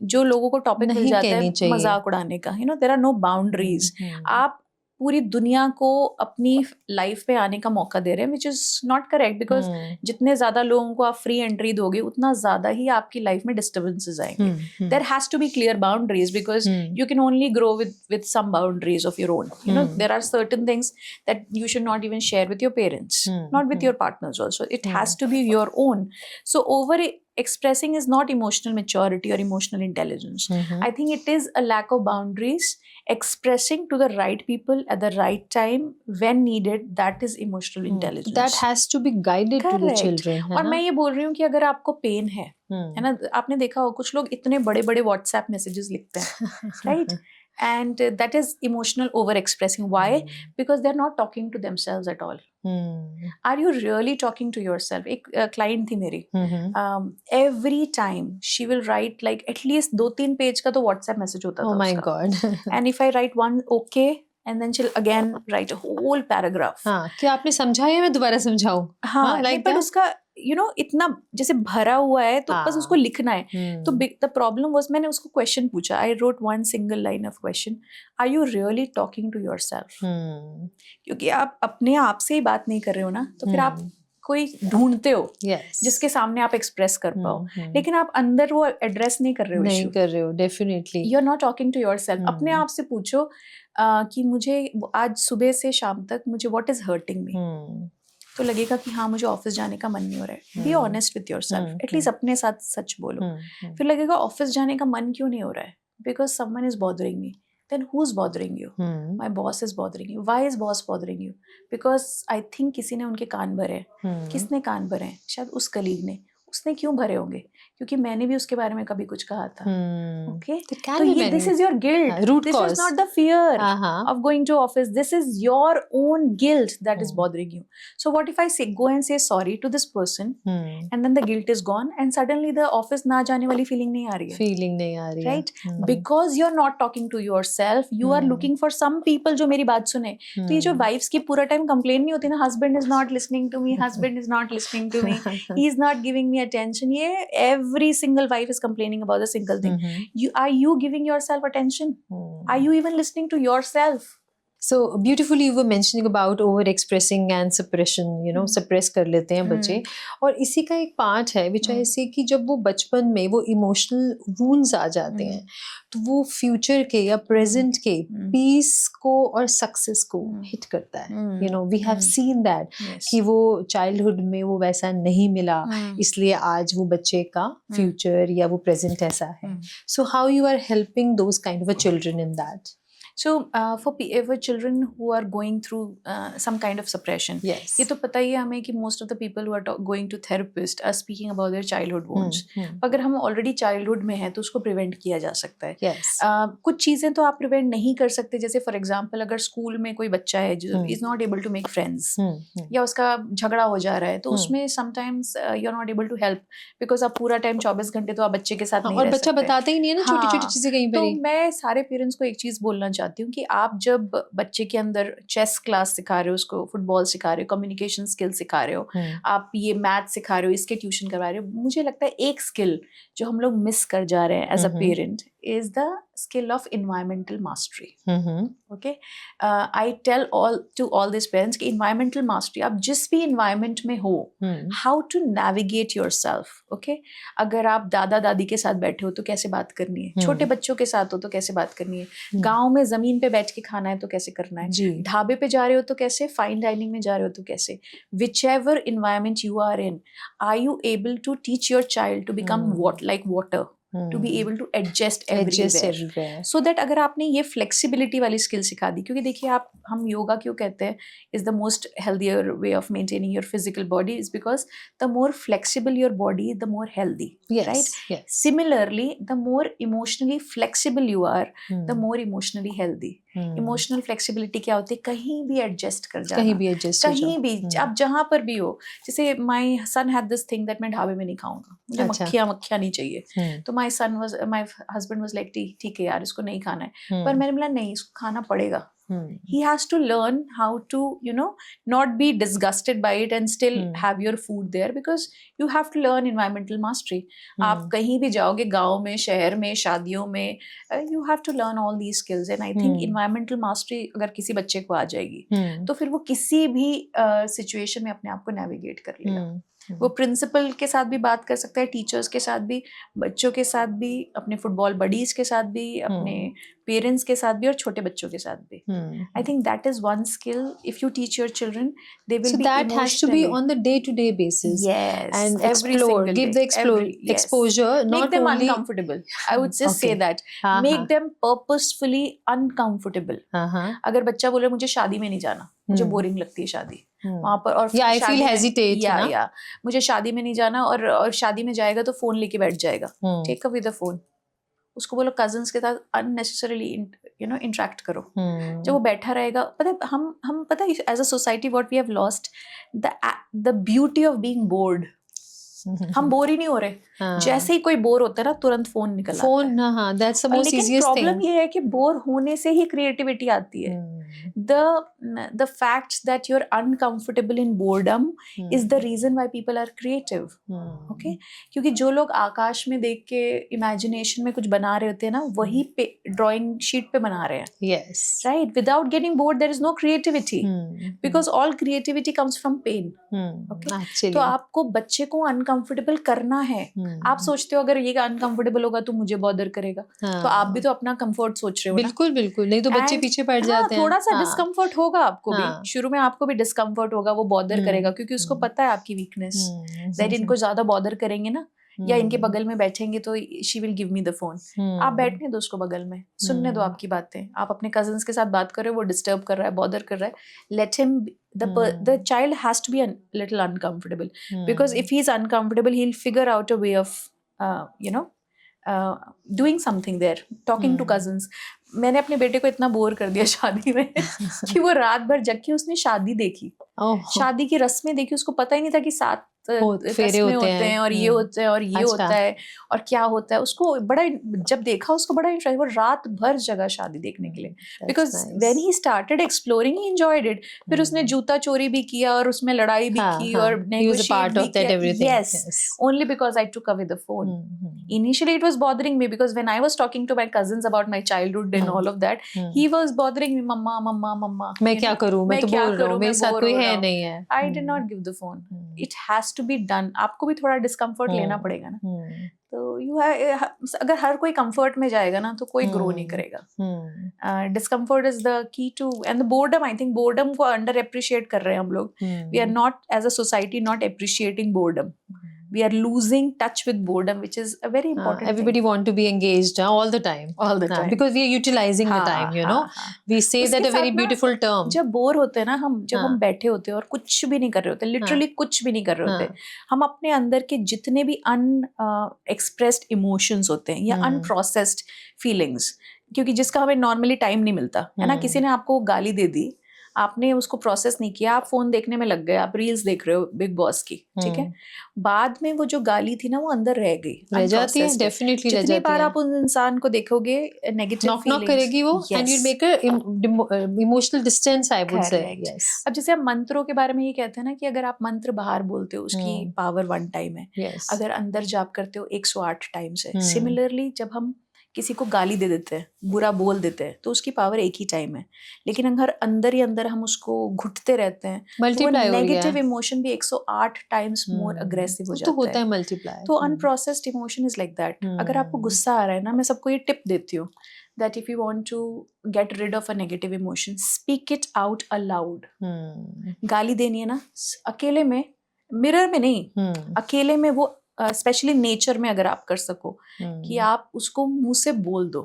जो लोगों को टॉपिक मिल जाता है मजाक उड़ाने का. You know, there are no boundaries. आप पूरी दुनिया को अपनी लाइफ में आने का मौका दे रहे हैं, which is not correct. Because जितने ज्यादा लोगों को आप फ्री एंट्री दोगे उतना ज्यादा ही आपकी लाइफ में डिस्टर्बेंसेस आएंगे. There has to be clear boundaries because you can only grow with some boundaries of your own. You know, there are certain things that you should not even share with your parents, not with your partners also. It has to be your own. So over expressing is not emotional maturity or emotional intelligence. I think it is a lack of boundaries. Expressing to the right people at the right time when needed, that is emotional intelligence. That has to be guided to the children. और मैं ये बोल रही हूँ कि अगर आपको pen है ना, आपने देखा हो कुछ लोग इतने बड़े बड़े व्हाट्सएप मैसेजेस लिखते हैं, right? And that is emotional over expressing. Why? Because they're not talking to themselves at all. Are you really talking to yourself? एक client थी मेरी, every time she will write like at least 2-3 page का तो WhatsApp message होता था. Oh my God. And if I write one okay and then she'll again write a whole paragraph. हाँ, क्या आपने समझा या मैं दोबारा समझाऊं? हाँ, like but उसका इतना जैसे भरा हुआ है तो बस उसको लिखना है. तो the problem was, मैंने उसको क्वेश्चन पूछा. I wrote one single line of question. Are you really talking to yourself? क्योंकि आप अपने आप से ही बात नहीं कर रहे हो ना, तो फिर आप कोई ढूंढते हो जिसके सामने आप एक्सप्रेस कर पाओ, लेकिन आप अंदर वो एड्रेस नहीं कर रहे हो. Definitely you are not talking to yourself. अपने आप से पूछो कि मुझे आज सुबह से शाम तक मुझे व्हाट इज हर्टिंग मी. तो लगेगा कि हाँ, मुझे ऑफिस जाने का मन नहीं हो रहा है. Be honest with yourself, at least अपने साथ सच बोलो. फिर लगेगा ऑफिस जाने का मन क्यों नहीं हो रहा है? Because someone is bothering me. Then who's bothering you? My boss is bothering you. Why is boss bothering you? Because I think किसी ने उनके कान भरे हैं. किसने कान भरे हैं? शायद उस कलीग ने. उसने क्यों भरे होंगे? क्योंकि मैंने भी उसके बारे में कभी कुछ कहा था. Okay? तो ये this is your guilt. This is not the fear of going to office. This is your own guilt that is bothering you. So what if I go and say sorry to this person and then the guilt is gone and suddenly the office ना जाने वाली feeling नहीं आ रही है. Right? Because you're not talking to yourself. You are looking for some people जो मेरी बात सुने. तो ये जो wives की पूरा time complain नहीं होती ना, husband is not listening to me, husband is not listening to me, he is not giving me attention. ये every single wife is complaining about a single thing. Are you giving yourself attention? Are you even listening to yourself? So beautifully you were mentioning about over expressing and suppression, you know, suppress कर लेते हैं बच्चे. और इसी का एक part है which I say कि जब वो बचपन में वो emotional wounds आ जाते हैं तो वो फ्यूचर के या प्रेजेंट के पीस को और सक्सेस को हिट करता है. You know, we have seen that कि वो चाइल्डहुड में वो वैसा नहीं मिला इसलिए आज वो बच्चे का फ्यूचर या वो प्रेजेंट ऐसा है. So how you are helping those kind of a children in that? So for children who are going through some kind of suppression, yes, ये तो पता ही है हमें कि most of the people who are going to therapist are speaking about their childhood wounds. अगर हम already childhood में हैं तो उसको prevent किया जा सकता है. yes. कुछ चीज़ें तो आप prevent नहीं कर सकते, जैसे for example अगर स्कूल में कोई बच्चा है जो is not able to make friends या उसका झगड़ा हो जा रहा है तो उसमें sometimes you are not able to help because आप पूरा टाइम 24 घंटे तो आप बच्चे के साथ नहीं रह सकते. और बच्चा बताता ही नहीं है ना छोटी छोटी चीज़ें कहीं पर. तो मैं सारे पेरेंट्स को एक चीज़ बोलना चाहती हूँ कि आप जब बच्चे के अंदर चेस क्लास सिखा रहे हो, उसको फुटबॉल सिखा रहे हो, कम्युनिकेशन स्किल सिखा रहे हो, आप ये मैथ सिखा रहे हो, इसके ट्यूशन करवा रहे हो, मुझे लगता है एक स्किल जो हम लोग मिस कर जा रहे हैं as a parent is the skill of environmental mastery. Okay, I tell all these parents कि environmental mastery, आप जिस भी environment में हो, how to navigate yourself. Okay, अगर आप दादा दादी के साथ बैठे हो तो कैसे बात करनी है, छोटे बच्चों के साथ हो तो कैसे बात करनी है, गांव में जमीन पे बैठ के खाना है तो कैसे करना है, ढाबे पे जा रहे हो तो कैसे, फाइन डाइनिंग में जा रहे हो तो कैसे. Whichever environment you are in, are you able to teach your child to become like water? To be able to adjust everywhere. So that अगर आपने ये flexibility वाली skill सिखा दी, क्योंकि देखिए आप हम योगा क्यों कहते हैं is the most healthier way of maintaining your physical body is because the more flexible your body, the more healthy. Yes, right? Yes. Similarly, the more emotionally flexible you are, the more emotionally healthy. Emotional flexibility क्या होती है, कहीं भी adjust कर जाना, कहीं भी adjust, कहीं भी आप जहाँ पर भी हो. जैसे my son had this thing that मैं ढाबे में नहीं खाऊंगा, मुझे मक्खियाँ नहीं चाहिए. तो माय हस्बैंड वाज लाइक ठीक है यार इसको नहीं खाना है, पर मैंने बोला नहीं इसको खाना पड़ेगा. He has to learn how to, you know, not be disgusted by it and still have your food there because you have to learn environmental mastery. आप कहीं भी जाओगे, गांव में, शहर में, शादियों में, you have to learn all these skills and I think environmental mastery अगर किसी बच्चे को आ जाएगी तो फिर वो किसी भी situation में अपने आप को navigate कर लेगा. वो प्रिंसिपल के साथ भी बात कर सकता है, टीचर्स के साथ भी, बच्चों के साथ भी, अपने फुटबॉल बडीज के साथ भी, अपने पेरेंट्स के साथ भी और छोटे बच्चों के साथ भी. आई think that is one skill if you teach your children they will be that has to be on the day to day basis. Yes, and explore, give the exposure, make not them only uncomfortable. I would just say that make them purposefully uncomfortable. अगर बच्चा बोले मुझे शादी में नहीं जाना, मुझे boring लगती है शादी वहाँ पर, और I feel hesitate, या मुझे शादी में नहीं जाना, और शादी में जाएगा तो फोन लेके बैठ जाएगा, टेक अवे द फोन. उसको बोलो कजन्स के साथ अननेसेसरीली इंटरेक्ट करो. जब वो बैठा रहेगा, पता है हम पता है as a society what we have lost the beauty of being bored. हम बोर ही नहीं हो रहे. जैसे ही कोई बोर होता है ना तुरंत फोन निकल आता है. that's the most easiest thing. Problem ये है कि बोर होने से ही क्रिएटिविटी आती है. The fact that you're uncomfortable in boredom is the reason why people are creative. Okay? क्योंकि जो लोग आकाश में देख के इमेजिनेशन में कुछ बना रहे होते हैं ना, वही पे ड्राइंग शीट पे बना रहे हैं. Yes. Right? Without getting bored, there is no creativity. Because all creativity comes from pain. Okay? Actually. तो आपको बच्चे को अनकंफर्टेबल करना है. आप सोचते हो अगर ये अनकंफर्टेबल होगा तो मुझे बॉदर करेगा, तो आप भी तो अपना कंफर्ट सोच रहे हो. बिल्कुल बिल्कुल, नहीं तो बच्चे पीछे पड़ जाते हैं. थोड़ा सा डिस्कम्फर्ट होगा आपको भी, शुरू में आपको भी डिस्कम्फर्ट होगा, वो बॉदर करेगा क्योंकि उसको पता है आपकी वीकनेस, दैट इनको ज्यादा बॉदर करेंगे ना या इनके बगल में बैठेंगे तो she will give me the phone. आप बैठने दो उसको बगल में, सुनने दो आपकी बातें. आप अपने कजन्स के साथ बात कर रहे हो, वो डिस्टर्ब कर रहा है, बॉदर कर रहा है, let him. The child has to be a little uncomfortable because if he's uncomfortable he'll figure out a way of doing something there, talking to cousins. मैंने अपने बेटे को इतना बोर कर दिया शादी में कि वो रात भर जग के उसने शादी देखी, शादी की रस्में देखी. उसको पता ही नहीं था कि 7 फेरे होते हैं और ये होते हैं और ये होता है और क्या होता है, उसको बड़ा, जब देखा उसको बड़ा इंटरेस्ट, वो रात भर जगह शादी देखने के लिए, because when he started exploring he enjoyed it. फिर उसने जूता चोरी भी किया और उसमें लड़ाई भी की और नेगोशिएट भी किया, yes, only because I took away the phone. Initially it was bothering me because when I was talking to my cousins about my childhood and all of that, he was bothering me, mama mama mama, मैं क्या करूं, मैं तो bore रहा हूं, मेरे साथ कोई है नहीं है। I did not give the phone. It has to be done. आपको भी थोड़ा डिस्कम्फर्ट लेना पड़ेगा ना। तो अगर हर कोई कंफर्ट में जाएगा ना तो कोई ग्रो नहीं करेगा। Discomfort is the key to, and the boredom, I think boredom को अंडर एप्रिशिएट कर रहे हैं हम लोग। We are not as a society not appreciating boredom. We are losing touch with boredom, which is a very important everybody thing. want to be engaged all the time because we are utilizing the time, you know. We say that a very beautiful term. जब bore होते हैं ना हम, जब हम बैठे होते हैं और कुछ भी नहीं कर रहे होते, लिटरली कुछ भी नहीं कर रहे होते, हम अपने अंदर के जितने भी अनएक्सप्रेस्ड इमोशंस होते हैं या अनप्रोसेस्ड फीलिंग्स, क्योंकि जिसका हमें नॉर्मली टाइम नहीं मिलता है ना, किसी ने आपको गाली दे दी, आपने उसको प्रोसेस नहीं किया, आप फोन देखने में लग गए, आप रील्स देख रहे हो बिग बॉस की, ठीक है, बाद में वो जो गाली थी ना वो अंदर रह गई, रह जाती है, डेफिनेटली रह जाती है। जितनी बार आप उस इंसान को देखोगे नेगेटिव फीलिंग्स करेगी वो, and you make a emotional distance, I would से। अब जैसे हम मंत्रों के बारे में ये कहते हैं ना कि अगर आप मंत्र बाहर बोलते हो उसकी पावर 1 टाइम है, अगर अंदर जाप करते हो 108 टाइम्स है। सिमिलरली जब हम किसी को गाली दे देते हैं, बुरा बोल देते हैं, तो उसकी पावर 1 ही टाइम है, लेकिन अगर अंदर ही अंदर हम उसको घुटते रहते हैं तो नेगेटिव इमोशन भी 108 टाइम्स मोर अग्रेसिव हो जाता है। तो होता है मल्टीप्लाई। तो unprocessed emotion is like that. अगर आपको गुस्सा आ रहा है ना, मैं सबको ये टिप देती हूँ that if you want to get rid of a negative emotion, speak it out aloud. गाली देनी है ना, अकेले में, मिरर में नहीं, अकेले में, वो स्पेशली नेचर में अगर आप कर सको कि आप उसको मुंह से बोल दो।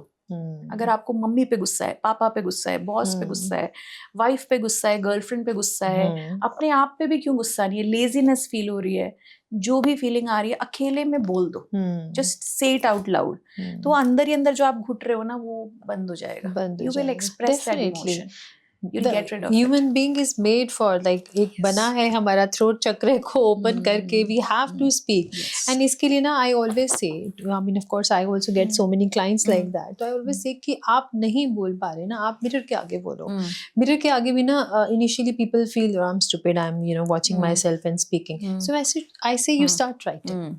अगर आपको मम्मी पे गुस्सा है, पापा पे गुस्सा है, बॉस पे गुस्सा है, वाइफ पे गुस्सा है, गर्लफ्रेंड पे गुस्सा है, अपने आप पे भी क्यों गुस्सा नहीं है, लेजीनेस फील हो रही है, जो भी फीलिंग आ रही है, अकेले में बोल दो, just say it out loud. तो अंदर ही अंदर जो आप घुट रहे हो ना वो बंद हो जाएगा। You will express that emotion. You'll get rid of human it. being is made for, like, एक बना है हमारा थ्रोट चक्र को ओपन करके, we have to speak. And इसके लिए ना I always say, I mean of course I also get so many clients like that, तो I always say कि आप नहीं बोल पा रहे ना, आप मिरर के आगे बोलो। मिरर के आगे भी ना initially people feel, oh, I'm stupid, I'm, you know, watching myself and speaking. So I say you start writing.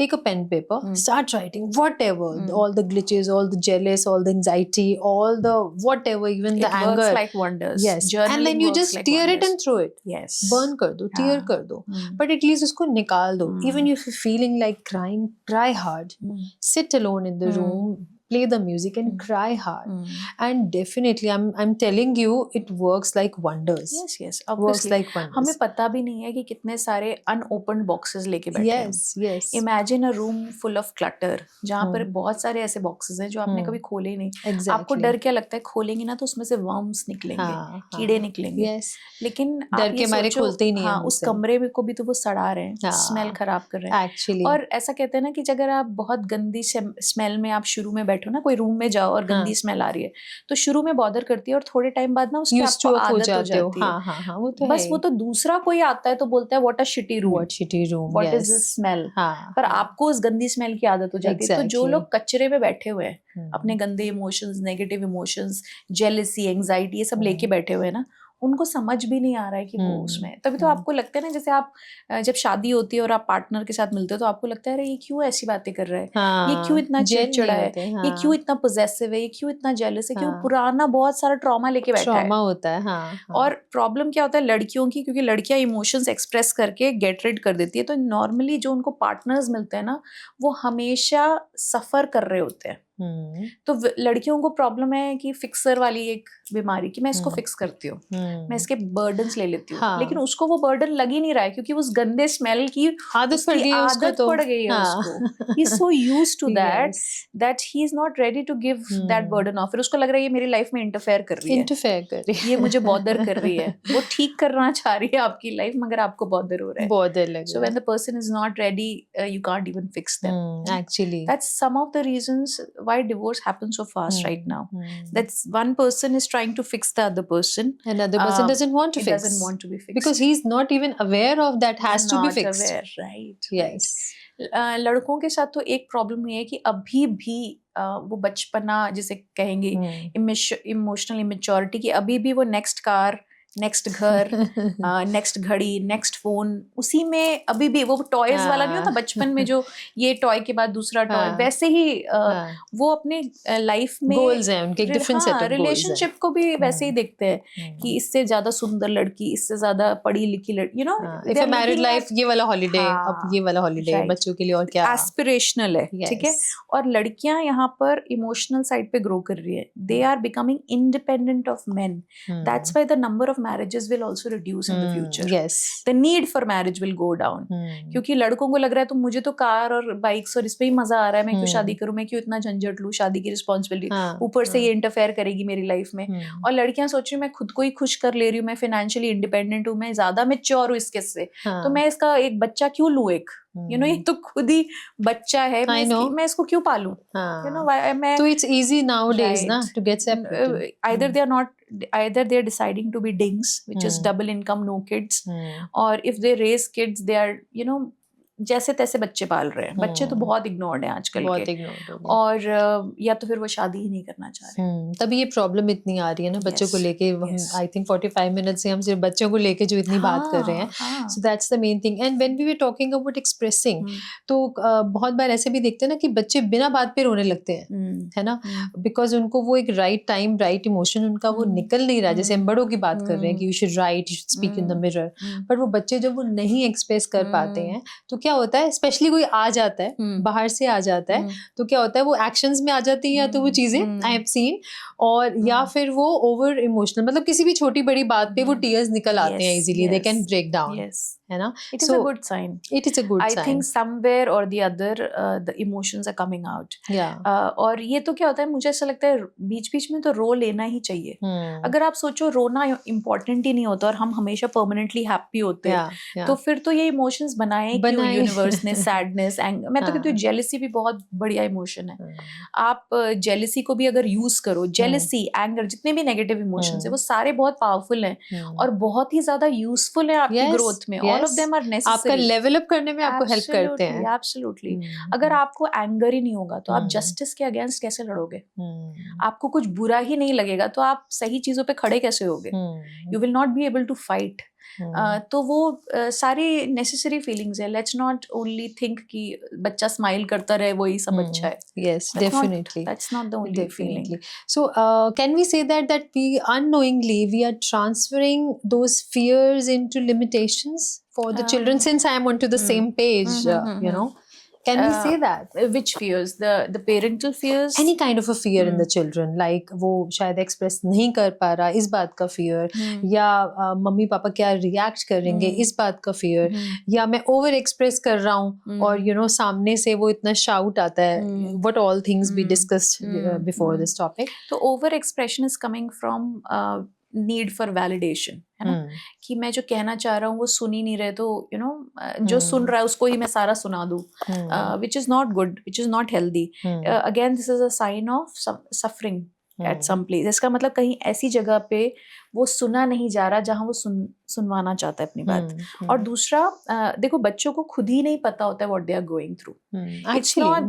Take a pen, paper, start writing whatever, all the glitches, all the jealous, all the anxiety, all the whatever, even the anger. It works like wonders. Yes. And then you just like tear it and throw it. Yes. Burn कर दो, tear कर दो. But at least उसको निकाल दो. Even if you're feeling like crying, cry hard. Sit alone in the room. Play the music and cry hard. And definitely, I'm telling you, it works like wonders. Yes, obviously. Works like wonders. हमें पता भी नहीं है कि कितने सारे unopened boxes लेके बैठे हैं। Yes. Imagine a room full of clutter, जहाँ पर बहुत सारे ऐसे boxes हैं जो आपने कभी खोले ही नहीं। Exactly. आपको डर क्या लगता है, खोलेंगे ना तो उसमें से worms निकलेंगे, कीड़े निकलेंगे। Yes. लेकिन डर के मारे खोलते ही नहीं हैं। उस कमरे में को भी तो वो सड़ा रहे हैं, स्मेल खराब कर रहे हैं। Actually. और ऐसा कहते हैं ना कि अगर आप बहुत गंदी स्मेल में आप शुरू में बैठो ना, कोई रूम में जाओ और गंदी स्मेल आ रही है, तो शुरू में बॉदर करती है और थोड़े टाइम बाद ना उसकी आपको आदत हो जाती है। वो तो बस वो तो दूसरा कोई आता है तो बोलता है what a shitty room, what is this smell. पर आपको उस गंदी स्मेल की आदत हो जाती है। तो जो लोग कचरे में बैठे हुए हैं, अपने गंदे emotions, negative emotions, jealousy, anxiety, ये सब लेके बैठे हुए हैं ना, उनको समझ भी नहीं आ रहा है कि वो उसमें, तभी तो आपको लगता है ना, जैसे आप जब शादी होती है और आप पार्टनर के साथ मिलते हो तो आपको लगता है अरे ये क्यों ऐसी बातें कर रहा है, ये क्यों इतना चिड़चिड़ा है, ये क्यों इतना पोजेसिव है, ये क्यों इतना जेलस है, क्यों पुराना बहुत सारा ट्रॉमा लेके बैठा है। ट्रॉमा होता है। और प्रॉब्लम क्या होता है लड़कियों की, क्योंकि लड़कियां इमोशंस एक्सप्रेस करके गेट रिड कर देती है, तो नॉर्मली जो उनको पार्टनर्स मिलते हैं ना वो हमेशा सफर कर रहे होते हैं। तो लड़कियों को प्रॉब्लम है कि फिक्सर वाली एक बीमारी, कि मैं इसको फिक्स करती हूँ, मैं इसके बर्डन्स ले लेती हूँ, लेकिन उसको वो बर्डन लग ही नहीं रहा है क्योंकि उस गंदे स्मेल की आदत पड़ गई है उसको। He is so used to that he is not ready to give that burden off. फिर उसको लग रहा है ये मेरी लाइफ में इंटरफेयर कर रही है, ये मुझे बॉदर कर रही है। वो ठीक करना चाह रही है आपकी लाइफ, मगर आपको बॉदर हो रहा है। So when the person is not ready, you can't even fix them. Actually, that's some of the reasons why divorce happens so fast right now. That's one person is trying to fix the other person. Another person doesn't want to He fix. doesn't want to be fixed. Because he's not even aware of that has to be Not fixed. aware, right? Yes. लड़कों के साथ तो एक problem ये है कि अभी भी वो बचपना जिसे कहेंगे इमोशनल इमेच्योरिटी की अभी भी वो नेक्स्ट कार, नेक्स्ट घर, नेक्स्ट घड़ी, नेक्स्ट फोन, उसी में अभी भी वो टॉयज वाला नहीं होता बचपन में जो ये टॉय के बाद दूसरा टॉय, वैसे ही वो अपने लाइफ में गोल्स हैं उनके, डिफरेंट सेट ऑफ गोल्स हैं। रिलेशनशिप को भी वैसे ही देखते हैं कि इससे ज्यादा सुंदर लड़की, इससे ज्यादा पढ़ी लिखी लड़की, you know, if a married life ये वाला हॉलिडे, अब ये वाला हॉलिडे बच्चों के लिए और क्या एस्पिरेशनल है, ठीक है। और लड़कियां यहाँ पर इमोशनल साइड पे ग्रो कर रही है, they are becoming independent of men, that's why the number of marriages will also reduce in the future. Yes. The need for marriage will go down. क्योंकि लड़कों को लग रहा है तो मुझे तो कार और बाइक्स और इस पे ही मजा आ रहा है, मैं क्यों शादी करूं, मैं क्यों इतना झंझट लूं, शादी की रिस्पॉन्सिबिलिटी ऊपर से ये इंटरफेयर करेगी मेरी लाइफ में। और लड़कियां सोच रही हूँ मैं खुद को ही खुश कर ले रही हूँ, मैं फाइनेंशियली इंडिपेंडेंट हूँ, मैं ज्यादा मैच्योर हूँ इसके से, तो मैं इसका एक बच्चा क्यों लूं, एक यू नो, ये तो खुद ही बच्चा है, मैं इसको क्यों पालूं, यू नो। मैं तो इट्स इजी नाउडेज ना to get separated, either they are deciding to be dings, which is double income, no kids, or if they raise kids they are, you know, जैसे तैसे बच्चे पाल रहे हैं। बच्चे तो बहुत इग्नोर्ड हैं आजकल के, और या तो फिर वो शादी ही नहीं करना चाह रहे। तभी ये प्रॉब्लम इतनी आ रही है ना बच्चों को लेके। आई थिंक 45 मिनट से हम सिर्फ बच्चों को लेके जो इतनी बात कर रहे हैं, so that's the main thing. And when we were talking about expressing, तो बहुत बार ऐसे भी देखते हैं ना कि बच्चे बिना बात पे रोने लगते हैं, है ना, बिकॉज उनको वो एक राइट टाइम, राइट इमोशन उनका वो निकल नहीं रहा। जैसे हम बड़ों की बात कर रहे हैं कि you should write, you should speak in the mirror, पर वो बच्चे जब वो नहीं एक्सप्रेस कर पाते हैं तो क्या होता है, स्पेशली कोई आ जाता है बाहर से आ जाता है, तो क्या होता है वो एक्शंस में आ जाती है, या तो वो चीजें आई हैव सीन, और या फिर वो ओवर इमोशनल, मतलब किसी भी छोटी बड़ी बात पे वो टीयर्स निकल आते हैं easily, they can break down, है ना। It is a good sign. It is a good sign. I think somewhere or the other the emotions are coming out. Yeah. और ये तो क्या होता है, मुझे ऐसा लगता है बीच बीच में तो रो लेना ही चाहिए। अगर आप सोचो रोना इम्पोर्टेंट ही नहीं होता और हम हमेशा परमानेंटली हैप्पी होते हैं, तो फिर तो ये इमोशंस बनाए यूनिवर्स ने, सैडनेस, एंगर, मैं तो कहती हूँ जेलसी भी बहुत बढ़िया इमोशन है। आप जेलसी को भी अगर यूज करो, जेलसी, एंगर, जितने भी नेगेटिव इमोशंस है वो सारे बहुत पावरफुल हैं और बहुत ही ज्यादा यूजफुल है आपकी ग्रोथ में। All of them are necessary. आपका लेवल अप करने में आपको हेल्प करते हैं। Absolutely. अगर आपको एंगर ही नहीं होगा तो आप जस्टिस के अगेंस्ट कैसे लड़ोगे? आपको कुछ बुरा ही नहीं लगेगा तो आप सही चीजों पे खड़े कैसे होगे? You will not be able to fight. तो वो सारी नेसेसरी फीलिंग्स है। लेट्स नॉट ओनली थिंक कि बच्चा स्माइल करता रहे वही सब अच्छा है। Yes, definitely. That's not the only feeling. So can we say that we unknowingly we are transferring those fears into limitations for the children, since I am onto the same page, you know? Can we say that? Which fears? The parental fears? Any kind of a fear in the children, like वो शायद express नहीं कर पा रहा इस बात का fear, या मम्मी पापा क्या react करेंगे इस बात का fear, या मैं over express कर रहा हूँ और you know सामने से वो इतना shout आता है। What all things we discussed before this topic? तो over expression is coming from need for validation, है ना, कि मैं जो कहना चाह रहा हूँ वो सुन ही नहीं रहे, तो you know जो सुन रहा है उसको ही मैं सारा सुना दूँ, which is not good, which is not healthy. Again, this is a sign of suffering at some place. इसका मतलब कहीं ऐसी जगह पे वो सुना नहीं जा रहा जहाँ वो सुनवाना चाहता है अपनी बात। और दूसरा देखो बच्चों को खुद ही नहीं पता होता है what they are going through. It's not,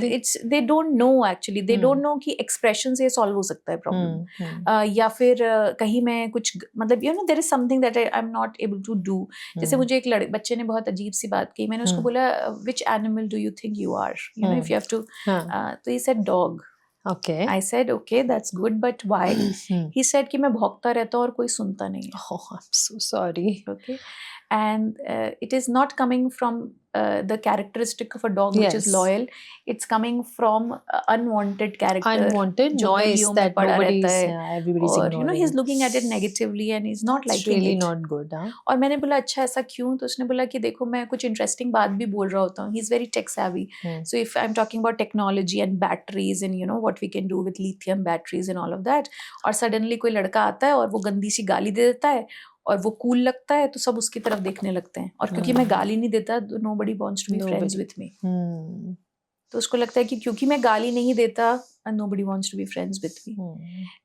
they don't know actually, they don't know कि expression से solve हो सकता है problem, या फिर कहीं मैं कुछ मतलब you know there is something that I'm not able to do. जैसे मुझे एक बच्चे ने बहुत अजीब सी बात की, मैंने उसको बोला which animal do you think you are, you know, if you have to, तो he said dog. Okay. I said, okay, that's good, but why? He said कि मैं भौंकता रहता हूँ और कोई सुनता नहीं है. Oh, I'm so sorry. Okay. And it is not coming from the characteristic of a dog, which is loyal. It's coming from unwanted character. Unwanted noise that everybody's ignoring. You know, he's looking at it negatively and he's not liking it. It's really not good. Huh? और मैंने बोला अच्छा ऐसा क्यों? तो उसने बोला कि देखो मैं कुछ interesting बात भी बोल रहा होता हूँ. He's very tech savvy. So if I'm talking about technology and batteries and you know what we can do with lithium batteries and all of that, और suddenly कोई लड़का आता है और वो गंदी सी गाली दे देता है और वो कूल लगता है तो सब उसकी तरफ देखने लगते हैं, और क्योंकि मैं गाली नहीं देता तो nobody wants to be friends with me. तो उसको लगता है कि क्योंकि मैं गाली नहीं देता, nobody wants to be friends with me.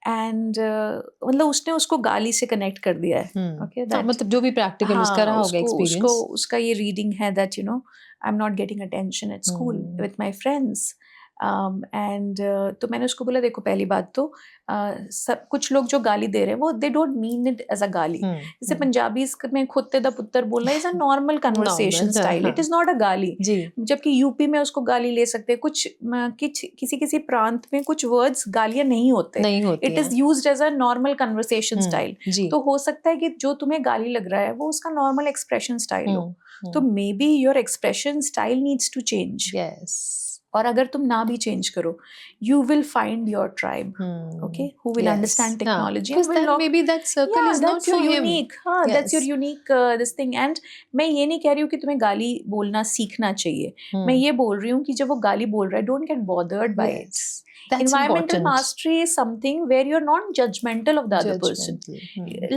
And मतलब उसने उसको गाली से कनेक्ट कर दिया है. Okay, that, मतलब जो भी प्रैक्टिकल हाँ, उसका रहा होगा एक्सपीरियंस. उसका ये रीडिंग है that you know I'm not getting attention at school with my friends. तो मैंने उसको बोला देखो पहली बात तो सब कुछ लोग जो गाली दे रहे हैं वो they don't mean it as a गाली. जैसे पंजाबी में खुत्ते दा पुत्तर बोलना is a normal conversation style, it is not a गाली. जबकि यूपी में उसको गाली ले सकते हैं. कुछ किसी प्रांत में कुछ वर्ड्स गालियां नहीं होते, it is used as a normal conversation style. तो हो सकता है कि जो तुम्हें गाली लग रहा है वो उसका नॉर्मल एक्सप्रेशन स्टाइल हो. तो may be your expression style needs to change. और अगर तुम ना भी चेंज करो, you will find your tribe, okay, who will understand technology. Because then maybe that circle is not for him. That's your unique this thing. And मैं ये नहीं कह रही हूँ कि तुम्हें गाली बोलना सीखना चाहिए. मैं ये बोल रही हूँ कि जब वो गाली बोल रहा है, don't get bothered by it. That's environmental important. mastery is something where you're not judgmental of the other person.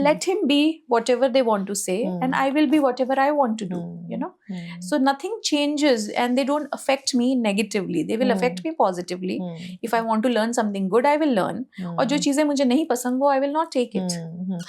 Let him be whatever they want to say, and I will be whatever I want to do, you know. So nothing changes and they don't affect me negatively. They will affect me positively. If I want to learn something good, I will learn. और जो चीजें मुझे नहीं पसंद वो I will not take it.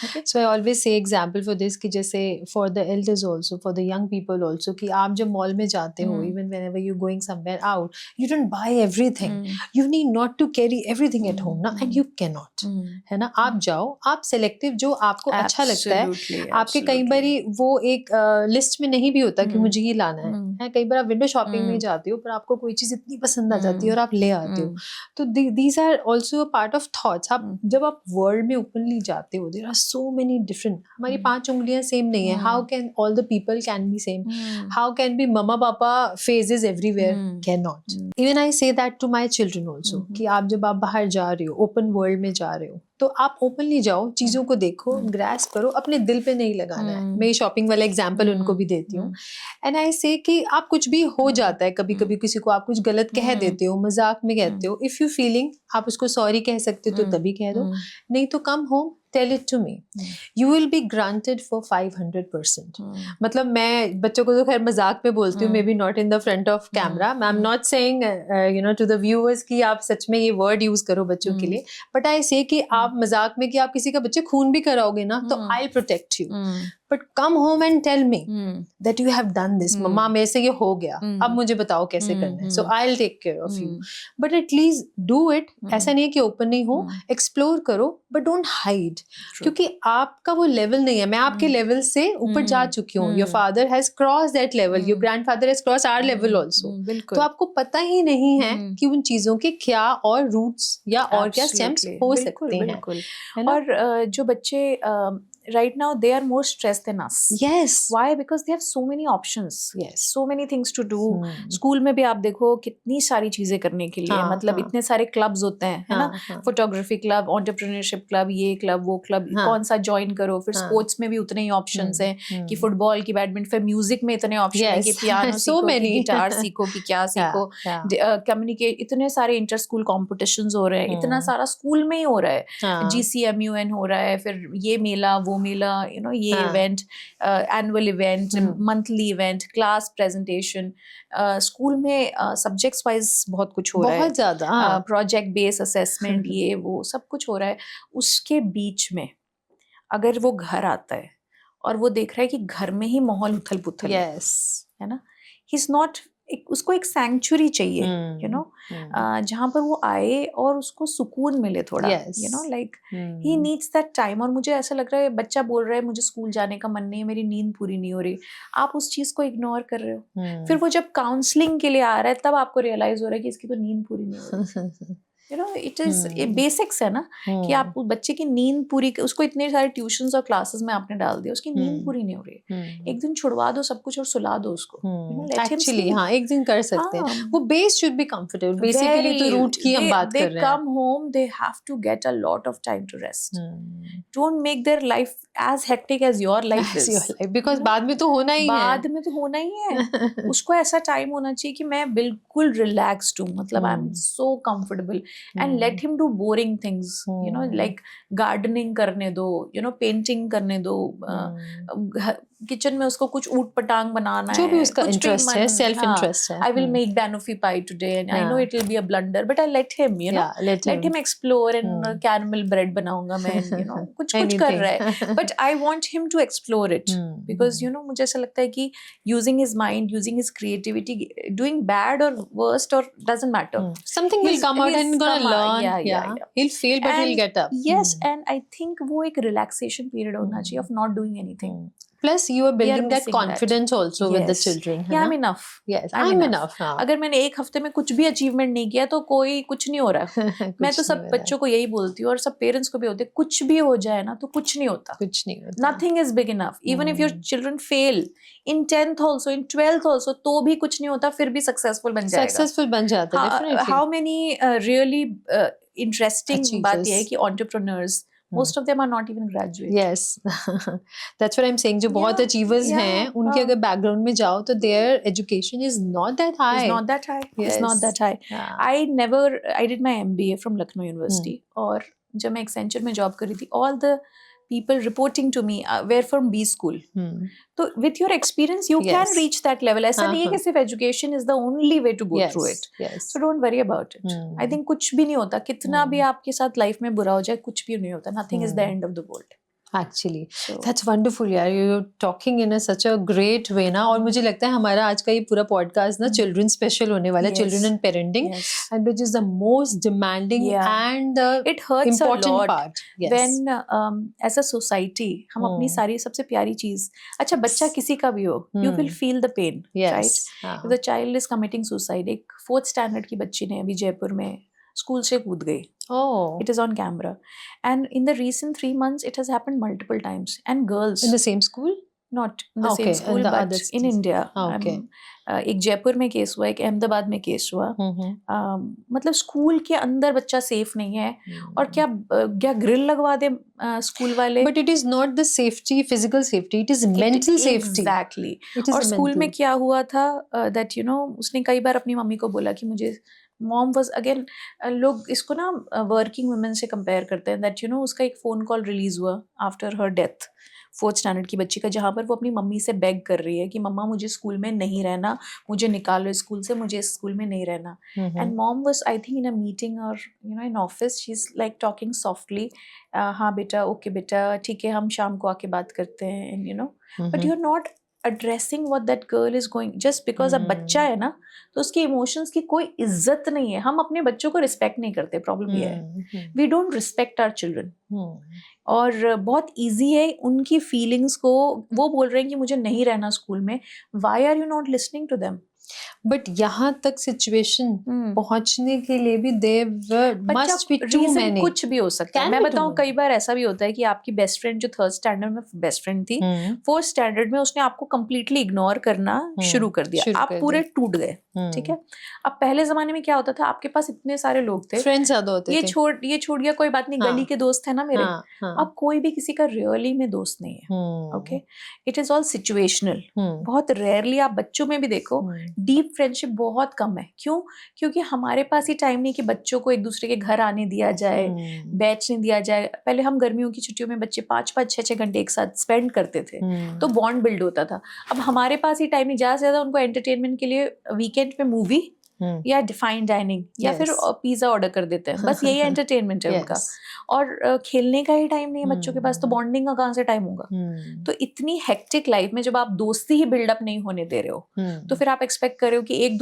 Okay? So I always say example for this कि जैसे for the elders also, for the young people also, कि आप जब मॉल में जाते हो, even whenever you're going somewhere out, you don't buy everything. You need not to carry everything at home ना, and you cannot, है ना. आप जाओ, आप सेलेक्टिव जो आपको अच्छा लगता है. आपके कई बारी वो एक लिस्ट में नहीं भी होता कि मुझे ये लाना है. कई बार आप विंडो शॉपिंग में जाते हो पर आपको कोई चीज इतनी पसंद आ जाती है और आप ले आते हो. तो these are also a part of thoughts. आप जब आप वर्ल्ड में ओपनली जाते हो, there are so many different. हमारी 5 उंगलियां सेम नहीं है. How can all the people can be same? How can be mamma papa faces everywhere? Can not. Even I say that to my children also कि आप जब आप बाहर जा रहे हो, ओपन वर्ल्ड में जा रहे हो, तो आप ओपनली जाओ, चीजों को देखो, ग्रास्प करो, अपने दिल पे नहीं लगाना है. मैं शॉपिंग वाला एग्जांपल उनको भी देती हूँ. एंड आई से कि आप कुछ भी हो जाता है, कभी कभी किसी को आप कुछ गलत कह देते हो, मजाक में कहते हो. इफ यू फीलिंग, आप उसको सॉरी कह सकते हो तो तभी कह दो, नहीं तो come home tell it to me. You will be granted for 500%. मतलब मैं बच्चों को तो खैर मजाक में बोलती हूँ, may be not in the front of camera. I am not saying you know to the viewers कि आप सच में ये वर्ड यूज करो बच्चों के लिए, बट आई से कि आप मजाक में कि आप किसी का बच्चे खून भी कराओगे ना, तो I protect you. But come home and tell me that you have done this. Mamma मेरे से ये हो गया, अब मुझे बताओ कैसे करना है. So I will take care of you. But at least do it. ऐसा नहीं है कि ओपन नहीं हो, एक्सप्लोर करो, बट डोंट हाइड. क्योंकि आपका वो लेवल नहीं है. मैं आपके लेवल से ऊपर जा चुकी हूँ. Your father has cross that level, your grandfather has cross our level also. तो आपको पता ही नहीं है कि उन चीजों के क्या और रूट्स या और क्या स्टेम्स हो सकते हैं. और जो बच्चे right now they are more stressed than us. Yes. Why? Because they have so many options. Yes. So many things to do. School में भी आप देखो कितनी सारी चीजें करने के लिए. मतलब इतने सारे क्लब्स होते हैं, है ना. फोटोग्राफी क्लब, एंटरप्रेन्योरशिप क्लब, ये क्लब, वो क्लब, कौन सा ज्वाइन करो. फिर स्पोर्ट्स में भी उतने ही ऑप्शंस हैं कि फुटबॉल की, बैडमिंटन. फिर म्यूजिक में इतने ऑप्शन है कि पियानो सीखो, कि गिटार सीखो, कि क्या सीखो. कम्युनिकेट, इतने सारे इंटर स्कूल कॉम्पिटिशंस हो रहे हैं. इतना सारा स्कूल में ही हो रहा है. GCMUN हो रहा है, फिर ये मेला, वो मेला, you know, ये event, annual event, monthly event, class presentation. School में सब्जेक्ट्स वाइज बहुत कुछ हो रहा है, बहुत ज्यादा. प्रोजेक्ट बेस्ड असेसमेंट, ये वो सब कुछ हो रहा है. उसके बीच में अगर वो घर आता है और वो देख रहा है कि घर में ही माहौल उथल पुथल है ना, ही इज नॉट, उसको एक सैंक्चुरी चाहिए, यू नो, जहाँ पर वो आए और उसको सुकून मिले थोड़ा, you know, like he needs that time. और मुझे ऐसा लग रहा है, बच्चा बोल रहा है मुझे स्कूल जाने का मन नहीं है, मेरी नींद पूरी नहीं हो रही, आप उस चीज को इग्नोर कर रहे हो. फिर वो जब काउंसलिंग के लिए आ रहा है तब आपको रियलाइज हो रहा है कि इसकी तो नींद पूरी नहीं हो रही. You know, it is basics है ना, कि आप बच्चे की नींद पूरी, उसको इतने सारे ट्यूशंस और क्लासेस में आपने डाल दिया, उसकी नींद पूरी नहीं हो रही है. एक दिन छुड़वा दो सब कुछ और सुला दो उसको. एक्चुअली हाँ, एक दिन कर सकते हैं. वो base should be comfortable. Basically तो रूट की हम बात कर रहे हैं. They come home, they have to get a lot of time to rest. Don't make their life as hectic as your life is. Because बाद में तो होना ही है. बाद में तो होना ही है. उसको ऐसा टाइम होना चाहिए कि मैं बिल्कुल रिलैक्स्ड हूँ, मतलब I am so comfortable. and let him do boring things, you know, like gardening करने दो, you know, painting करने दो, किचन में उसको कुछ ऊट पटांग बनाना है, जो भी उसका कुछ भी इंटरेस्ट है, सेल्फ इंटरेस्ट है. I will make banoffee pie today and I know it will be a blunder but I let him, you know, let him explore and caramel bread बनाऊंगा मैं, you know, कुछ कर रहा है, but I want him to explore it because you know मुझे ऐसा लगता है कि using his mind, using his creativity, doing bad or worst or doesn't matter, something will come out and gonna learn. He'll fail but he'll get up. Yes, and I think वो एक relaxation period होना चाहिए of not doing anything. Plus you are building that confidence also with the children. Yeah, I'm enough. Yes, I'm enough. अगर मैंने एक हफ्ते में कुछ भी अचीवमेंट नहीं किया तो कोई कुछ नहीं हो रहा है. मैं तो सब बच्चों को यही बोलती हूँ और सब पेरेंट्स को भी होते हैं, कुछ भी हो जाए ना तो कुछ नहीं होता. Nothing is big enough. Even if your children fail in 10th also, in 12th also, तो भी कुछ नहीं होता, फिर भी सक्सेसफुल बन जाएगा. सक्सेसफुल बन जाता है definitely. How many really interesting बात ये है कि entrepreneurs, most of them are not even graduate. Yes, that's what I'm saying. जो बहुत achievers हैं, उनके अगर background में जाओ तो their education is not that high. It's not that high. Yes. It's not that high. I did my MBA from Lucknow University. और जब मैं Accenture में job कर रही थी, all the people reporting to me were from B school. So with your experience, you can reach that level. ऐसा नहीं है कि सिर्फ education is the only way to go through it. So don't worry about it. I think कुछ भी नहीं होता. कितना भी आपके साथ life में बुरा हो जाए, कुछ भी नहीं होता. Nothing is the end of the world. Actually, that's wonderful यार. You're talking in such a great way ना. और मुझे लगता है हमारा आज का ये पूरा podcast ना children special होने वाला है, children and parenting, and which is the most demanding and it hurts important a lot part. When as a society हम अपनी सारी सबसे प्यारी चीज, अच्छा बच्चा किसी का भी हो, you will feel the pain, right? If the child is committing suicide, एक 4th standard की बच्ची ने अभी जयपुर में स्कूल से कूद गई. It is on camera, and in the recent 3 months it has happened multiple times. And girls in the same school, not in the same school, but in India. एक जयपुर में केस हुआ, एक अहमदाबाद में केस हुआ. मतलब स्कूल के अंदर बच्चा सेफ नहीं है और क्या ग्रिल लगवा दे स्कूल वाले. But it is not the safety, physical safety, it is mental safety. Exactly. और स्कूल में क्या हुआ था that you know, उसने कई बार अपनी मम्मी को बोला कि मुझे, मॉम वाज अगेन, लोग इसको ना वर्किंग वुमेन से कंपेयर करते हैं दैट यू नो, उसका एक फ़ोन कॉल रिलीज़ हुआ after her death 4th standard की बच्ची का, जहाँ पर वो अपनी मम्मी से बेग कर रही है कि मम्मा मुझे स्कूल में नहीं रहना, मुझे निकालो स्कूल से, मुझे इस स्कूल में नहीं रहना. And mom was I think in a meeting और you know in office, she is like talking softly, हाँ बेटा, ओके बेटा, ठीक है, हम शाम को आके बात करते हैं, and you know, but you are not addressing what that girl is going, just because अब बच्चा है ना तो उसके इमोशंस की कोई इज्जत नहीं है. हम अपने बच्चों को रिस्पेक्ट नहीं करते. प्रॉब्लम ये है, we don't respect our children. और बहुत इजी है उनकी फीलिंग्स को, वो बोल रहे हैं कि मुझे नहीं रहना स्कूल में, why are you not listening to them? But यहाँ तक सिचुएशन पहुंचने के लिए भी must be too many. कुछ भी हो सकता है. मैं बताऊं, कई बार ऐसा भी होता है कि आपकी बेस्ट फ्रेंड जो 3rd स्टैंडर्ड में बेस्ट फ्रेंड थी, 4th स्टैंडर्ड में उसने आपको कंप्लीटली इग्नोर करना शुरू कर दिया, आप पूरे टूट गए. ठीक है. अब पहले जमाने में क्या होता था, आपके पास इतने सारे लोग थे, फ्रेंड्स ज्यादा होते थे, ये छूट गया कोई बात नहीं, गली के दोस्त है ना मेरे. अब कोई भी किसी का रियली में दोस्त नहीं है. Okay, it is all situational. बहुत रेयरली आप बच्चों में भी देखो, डीप फ्रेंडशिप बहुत कम है. क्यों? क्योंकि हमारे पास ही टाइम नहीं कि बच्चों को एक दूसरे के घर आने दिया जाए, बैठने दिया जाए. पहले हम गर्मियों की छुट्टियों में बच्चे 5-5, 6-6 घंटे एक साथ स्पेंड करते थे, तो बॉन्ड बिल्ड होता था. अब हमारे पास ही टाइम नहीं, ज्यादा से ज्यादा उनको एंटरटेनमेंट के लिए वीकेंड पे मूवी या डिफाइन डाइनिंग या फिर पिज्जा ऑर्डर कर देते हैं, बस यही एंटरटेनमेंट है उनका. और खेलने का ही टाइम नहीं है बच्चों के पास, तो बॉन्डिंग का कहाँ से टाइम होगा? तो इतनी हेक्टिक लाइफ में जब आप दोस्ती ही बिल्डअप नहीं होने दे रहे हो, तो फिर आप एक्सपेक्ट कर रहे हो कि एक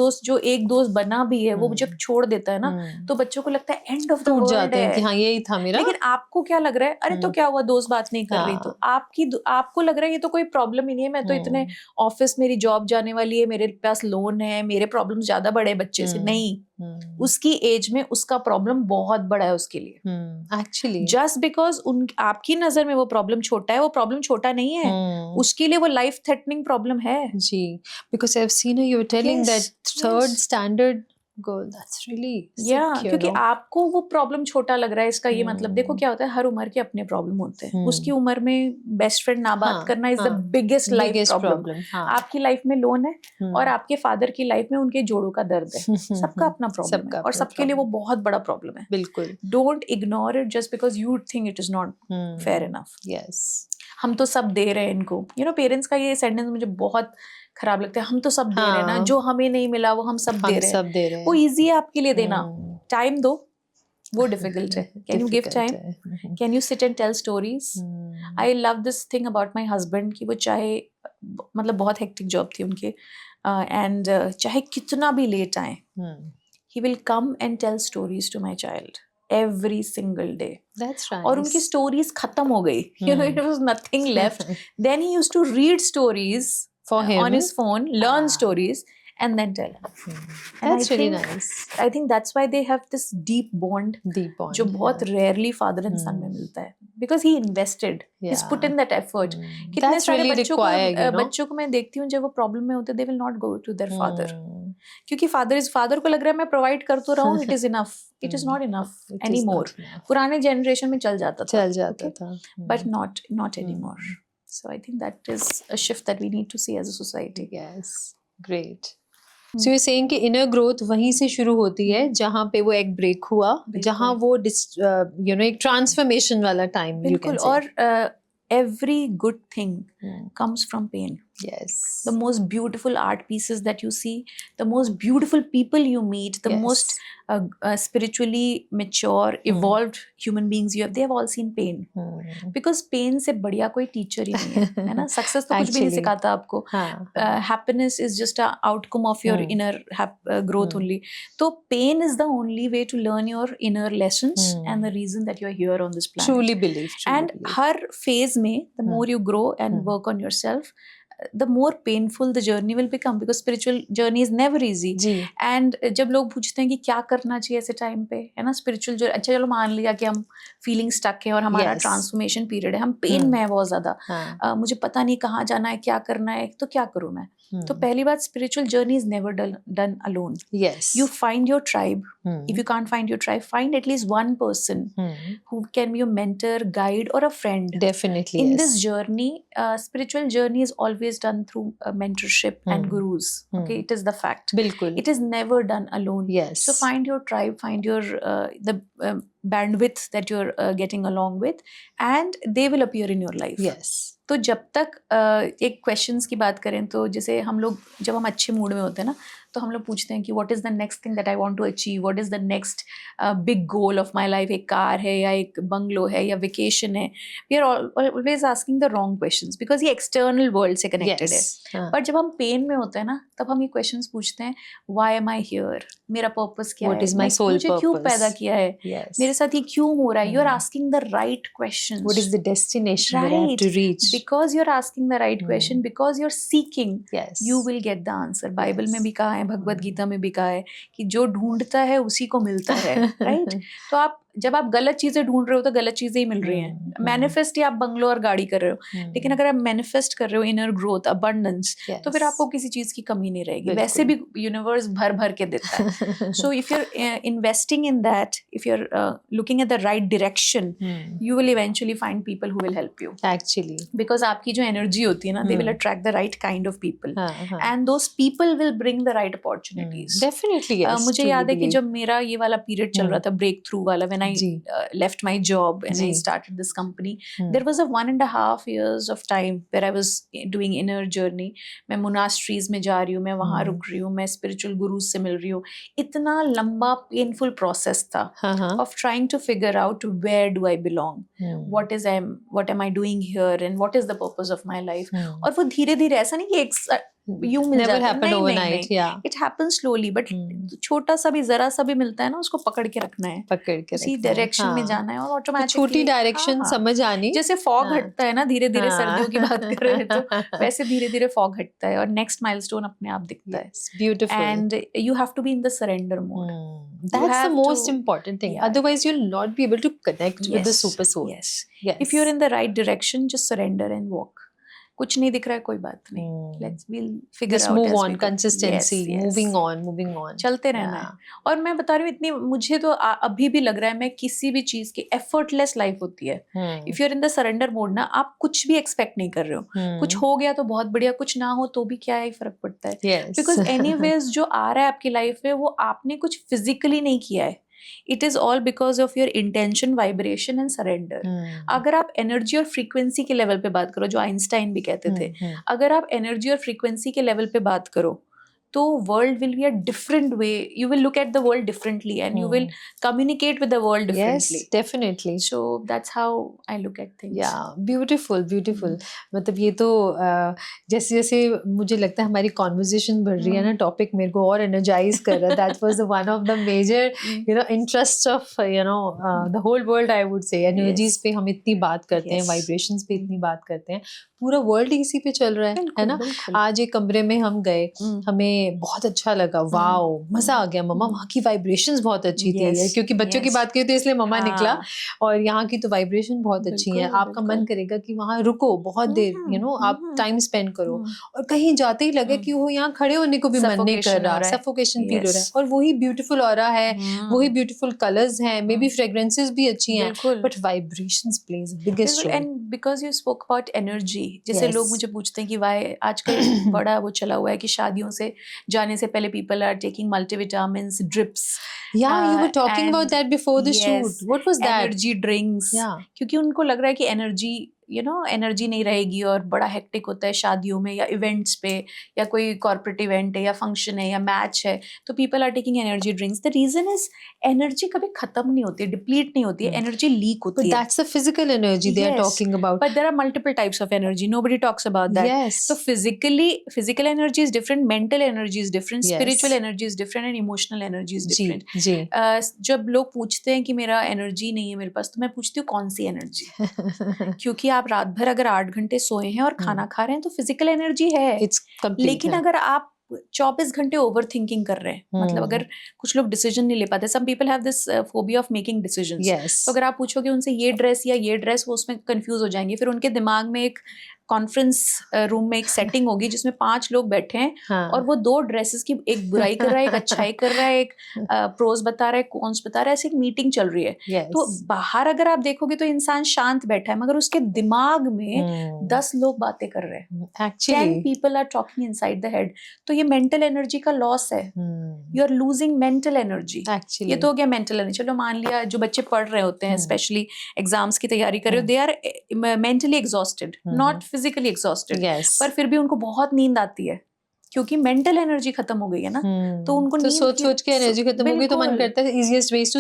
दोस्त बना भी है, वो जब छोड़ देता है ना, तो बच्चों को लगता है एंड ऑफ द वर्ल्ड है कि हाँ यही था मेरा. लेकिन आपको क्या लग रहा है, अरे तो क्या हुआ, दोस्त बात नहीं कर रही, तो आपको लग रहा है ये तो कोई प्रॉब्लम ही नहीं है, मैं तो इतने ऑफिस, मेरी जॉब जाने वाली है, मेरे पास लोन है, मेरे प्रॉब्लम ज्यादा बड़े बच्चे से. नहीं, उसकी एज में उसका प्रॉब्लम बहुत बड़ा है उसके लिए. एक्चुअली जस्ट बिकॉज आपकी नजर में वो प्रॉब्लम छोटा है, वो प्रॉब्लम छोटा नहीं है, उसके लिए वो लाइफ थ्रेटनिंग प्रॉब्लम है. जी, because I have seen you were telling that 3rd standard goal. That's really या sick, you क्योंकि know. आपको वो प्रॉब्लम छोटा लग रहा है, इसका ये मतलब देखो क्या होता है, हर उम्र के अपने प्रॉब्लम होते हैं। उसकी उम्र में बेस्ट फ्रेंड ना बात करना is the biggest life problem. आपकी लाइफ में लोन है और आपके फादर की लाइफ में उनके जोड़ों का दर्द है, सबका अपना प्रॉब्लम है और सबके लिए वो बहुत बड़ा प्रॉब्लम है। बिल्कुल। Don't ignore it just because you think it is not fair enough. Yes, हम तो सब दे रहे हैं इनको, यू नो पेरेंट्स का ये सेंटेंस मुझे बहुत खराब लगता है, हम तो सब दे रहे हैं ना, जो हमें नहीं मिला वो हम सब दे रहे हैं। वो इजी है आपके लिए देना, टाइम दो, वो डिफिकल्ट है। Can you give time? Can you sit and tell stories? I love this thing about my husband कि वो चाहे मतलब बहुत हेक्टिक जॉब थी उनके एंड चाहे कितना भी लेट आए, he will come and tell stories to my child every single day. That's right. और उनकी स्टोरीज खत्म हो गई, you know, it was nothing left. Then he used to read stories for him on his phone, learn stories and then tell him. That's really nice. I think that's why they have this deep bond जो बहुत rarely father and son में मिलता है, because he invested, he's put in that effort. कितने सारे बच्चों को मैं देखती हूँ जब वो प्रॉब्लम में होते, they will not go to their father क्योंकि फादर को लग रहा है मैं प्रोवाइड कर तो रहा हूँ, it is enough, it is not enough any more. पुराने जनरेशन में चल जाता था but not any more. So I think that is a shift that we need to see as a society. Yes, great. So you saying कि inner growth वहीं से शुरू होती है जहाँ पे वो एक ब्रेक हुआ, जहाँ वो यू नो एक ट्रांसफॉर्मेशन वाला टाइम यू कैन से। और every good thing comes from pain. Yes. The most beautiful art pieces that you see, the most beautiful people you meet, the most spiritually mature, evolved human beings you have, they have all seen pain. Because pain से बढ़िया कोई teacher ही नहीं है ना? Success तो कुछ भी नहीं सिखाता आपको. Happiness is just an outcome of your inner growth only. So pain is the only way to learn your inner lessons and the reason that you are here on this planet. Truly believe. And her phase में, the more you grow and work on yourself, the more painful the journey will become, because spiritual journey is never easy. And जब लोग पूछते हैं कि क्या करना चाहिए ऐसे टाइम पे, है ना, स्पिरिचुअल जो अच्छा चलो मान लिया कि हम फीलिंग स्टक है और हमारा ट्रांसफॉर्मेशन पीरियड है, हम पेन में है बहुत ज्यादा, मुझे पता नहीं कहाँ जाना है, क्या करना है, तो क्या करूँ मैं? तो पहली बात, spiritual journey is never done alone. You find your tribe. If you can't find your tribe, find at least one person who can be your mentor, guide, or a friend. Definitely. In this journey, spiritual journey is always done through mentorship and gurus. Okay, it is the fact. Bilkul. It is never done alone. Yes. So find your tribe, find your the bandwidth that you're getting along with, and they will appear in your life. Yes. तो जब तक एक questions की बात करें तो जैसे हम लोग जब हम अच्छे मूड में होते हैं ना, तो हम लोग पूछते हैं कि what is the next thing that I want to achieve, what is the next big goal of my life. एक कार है या एक बंगलो है या वेकेशन है. We are always asking the wrong questions because ये एक्सटर्नल वर्ल्ड से connected है. बट जब हम पेन में होते हैं ना, तब हम ये क्वेश्चंस पूछते हैं, व्हाई एम आई हियर, मेरा पर्पस क्या है, मुझे क्यों पैदा किया है, मेरे साथ ये क्यों हो रहा है. You are asking the right questions. What is the destination that I have to reach. Because you are asking the right question, because you are seeking, you will get the answer. Bible में भी कहा है, भगवद गीता में भी कहा है कि जो ढूंढता है उसी को मिलता है. राइट. तो आप जब आप गलत चीजें ढूंढ रहे हो तो गलत चीजें ही मिल रही हैं. मैनिफेस्ट ही आप बंगलो और गाड़ी कर रहे हो, लेकिन अगर आप मैनिफेस्ट कर रहे हो इनर ग्रोथ, अबंडेंस, तो फिर आपको किसी चीज की कमी नहीं रहेगी. वैसे भी यूनिवर्स भर भर के देता है. So if you are investing in that, if you are looking at the right direction, you will eventually find people who will help you. Actually because आपकी जो एनर्जी होती है ना, they will attract the right kind of people, and those people will bring the right opportunities. Definitely. मुझे याद है कि जब मेरा ये वाला पीरियड चल रहा था, ब्रेक थ्रू वाला, when I left my job and I started this company, there was a 1.5 years of time where I was doing inner journey. मैं monasteries में जा रही हूँ, मैं वहाँ रुक रही हूँ, मैं spiritual gurus से मिल रही हूँ. इतना लंबा painful process था of trying to figure out where do I belong, what am I doing here, and what is the purpose of my life. और वो धीरे धीरे, ऐसा नहीं कि यूं मिल जाता है, नहीं. It happens slowly, but छोटा सा भी, जरा सा भी मिलता है ना, उसको पकड़ के रखना है, उसी डायरेक्शन में जाना है. और ऑटोमेटिकली छोटी डायरेक्शन समझ आनी, जैसे फॉग हटता है ना धीरे धीरे, सर्दियों की बात कर रहे हैं तो वैसे धीरे धीरे फॉग हटता है और नेक्स्ट माइलस्टोन अपने आप दिखता है. Beautiful. And you have to be in the surrender mode. That's the most important thing. Otherwise you'll not be able to connect with the super soul. Yes. If you're in the right direction, just surrender and walk. कुछ नहीं दिख रहा है, कोई बात नहीं, let's will figure Just out move as we on, go. consistency, moving on. चलते रहना है। Yeah. और मैं बता रही हूँ, इतनी मुझे तो अभी भी लग रहा है, मैं किसी भी चीज की एफर्टलेस लाइफ होती है। If you are in the surrender mode ना, आप कुछ भी एक्सपेक्ट नहीं कर रहे हो। कुछ हो गया तो बहुत बढ़िया, कुछ ना हो तो भी क्या ही फर्क पड़ता है। Yes. बिकॉज एनीवेज जो आ रहा है आपकी लाइफ में, वो आपने कुछ फिजिकली नहीं किया है। It is all because of your intention, vibration and surrender. अगर आप एनर्जी और फ्रीक्वेंसी के लेवल पे बात करो, जो आइंस्टाइन भी कहते थे, अगर आप एनर्जी और फ्रीक्वेंसी के लेवल पे बात करो, तो world will be a different way, you will look at the world differently and you will communicate with the world differently. Yes, definitely. So that's how I look at things. Yeah, beautiful. मतलब ये तो जैसे जैसे मुझे लगता है हमारी conversation बढ़ रही है ना, टॉपिक मेरे को और एनर्जाइज कर रहा है। That was one of the major interest of the whole world, I would say. Energies पे हम इतनी बात करते हैं, वाइब्रेशंस पे इतनी बात करते हैं, पूरा वर्ल्ड इसी पे चल रहा है ना। आज एक कमरे में हम गए, हमें बहुत अच्छा लगा, वाओ मजा आ गया मम्मा, वहाँ की वाइब्रेशंस बहुत अच्छी थी, क्योंकि बच्चों की बात की तो इसलिए मम्मा निकला, और यहाँ की तो वाइब्रेशन बहुत अच्छी है। आपका मन करेगा कि वहाँ रुको बहुत देर, आप टाइम स्पेंड करो, और कहीं जाते ही लगे कि वो यहाँ खड़े होने को भी मन नहीं कर रहा, सफोकेशन फील हो रहा है। और वही ब्यूटीफुल ऑरा है, वही ब्यूटीफुल कलर्स हैं, मे बी फ्रेग्रेंसेस भी अच्छी हैं, but vibrations plays biggest role. And because you spoke about energy, जैसे लोग मुझे पूछते हैं कि वाई आजकल बड़ा वो चला हुआ है कि शादियों से जाने से पहले people are taking multivitamins, drips. Yeah, you were talking about that before the shoot. What was that? Energy drinks. Yeah. क्योंकि उनको लग रहा है कि एनर्जी नहीं रहेगी, और बड़ा हेक्टिक होता है शादियों में या इवेंट्स पे, या कोई कॉर्पोरेट इवेंट है या फंक्शन है या मैच है, तो people are taking energy drinks. The reason is energy कभी खत्म नहीं होती है, डिप्लीट नहीं होती है, एनर्जी लीक होती है। But that's the physical energy they are talking about. But there are multiple types of energy. Nobody talks about that. Yes. So physical energy is different, mental energy is different, spiritual energy is different, and emotional energy is different. जी। जब लोग पूछते हैं कि मेरा energy नहीं है मेरे पास, तो मैं पूछती हूँ कौन सी एनर्जी? क्योंकि आप रात भर अगर 8 घंटे सोए हैं और खाना खा रहे हैं तो फिजिकल एनर्जी है। लेकिन अगर आप 24 घंटे ओवर थिंकिंग कर रहे हैं, मतलब अगर कुछ लोग डिसीजन नहीं ले पाते, some people have this phobia of making decisions, तो अगर आप पूछोगे उनसे ये ड्रेस या ये ड्रेस, वो उसमें कंफ्यूज हो जाएंगे। फिर उनके दिमाग में एक कॉन्फ्रेंस रूम में एक सेटिंग होगी जिसमें 5 लोग बैठे हैं, और वो 2 ड्रेसेस की एक बुराई कर रहा है, एक अच्छाई कर रहा है, एक प्रोज बता रहा है, कॉन्स बता रहा है, ऐसी एक मीटिंग चल रही है। तो बाहर अगर आप देखोगे तो इंसान शांत बैठा है, मगर उसके दिमाग में 10 लोग बातें कर रहे हैं, 10 people are talking inside the head। तो ये मेंटल एनर्जी का लॉस है, you are losing mental energy. ये तो हो गया मेंटल एनर्जी। चलो मान लिया जो बच्चे पढ़ रहे होते हैं, स्पेशली एग्जाम्स की तैयारी कर रहे हो, they are mentally exhausted, not physically exhausted, पर फिर भी उनको बहुत नींद आती है क्योंकि मेंटल एनर्जी खत्म हो गई है ना। तो उनको तो सोच के एनर्जी खत्म हो गई, तो मन करता है easiest way is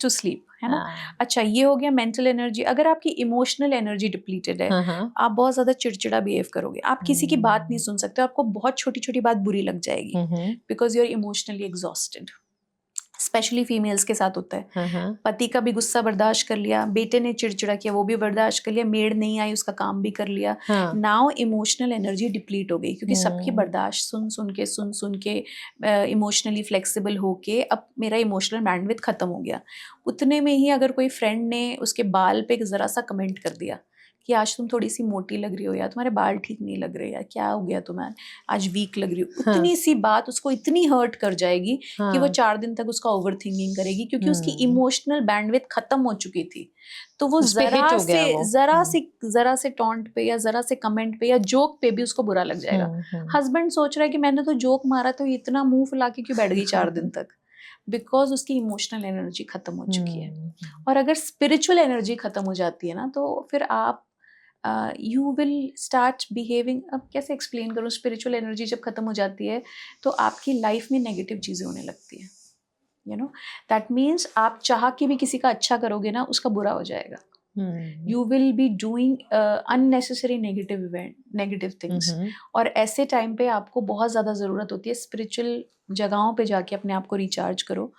to sleep, है ना। अच्छा, ये हो गया मेंटल एनर्जी। अगर आपकी इमोशनल एनर्जी डिप्लीटेड है, आप बहुत ज्यादा चिड़चिड़ा बिहेव करोगे, आप किसी की बात नहीं सुन सकते, आपको बहुत छोटी छोटी बात बुरी लग जाएगी, because you are emotionally exhausted. Especially females के साथ होता है। पति का भी गुस्सा बर्दाश्त कर लिया, बेटे ने चिड़चिड़ा किया वो भी बर्दाश्त कर लिया, मेड नहीं आई उसका काम भी कर लिया। नाउ इमोशनल एनर्जी डिप्लीट हो गई, क्योंकि सबकी बर्दाश्त सुन के इमोशनली फ्लेक्सिबल होके अब मेरा इमोशनल बैंडविड्थ खत्म हो गया। उतने में ही अगर कोई फ्रेंड ने उसके बाल पे जरा सा कमेंट कर दिया कि आज तुम थोड़ी सी मोटी लग रही हो, या तुम्हारे बाल ठीक नहीं लग रहे, या क्या हो गया तुम्हें, आज वीक लग रही हो, उतनी सी बात उसको इतनी हर्ट कर जाएगी कि वो 4 दिन तक उसका ओवर थिंकिंग करेगी, क्योंकि उसकी इमोशनल बैंडविड्थ खत्म हो चुकी थी। तो वो जरा से टॉन्ट पे या जरा से कमेंट पे या जोक पे भी उसको बुरा लग जाएगा। हस्बैंड सोच रहा है कि मैंने तो जोक मारा, तो इतना मुंह फुला के क्यों बैठ गई 4 दिन तक, बिकॉज उसकी इमोशनल एनर्जी खत्म हो चुकी है। और अगर स्पिरिचुअल एनर्जी खत्म हो जाती है ना, तो फिर आप यू विल स्टार्ट बिहेविंग। अब कैसे एक्सप्लेन करूँ, स्पिरिचुअल एनर्जी जब खत्म हो जाती है तो आपकी लाइफ में नेगेटिव चीज़ें होने लगती है, यू नो। दैट मीन्स आप चाह के भी किसी का अच्छा करोगे ना, उसका बुरा हो जाएगा। You will be doing unnecessary negative things. और ऐसे टाइम पे आपको बहुत ज़्यादा ज़रूरत होती है स्पिरिचुअल जगहों पे जाके अपने आप को रिचार्ज करो,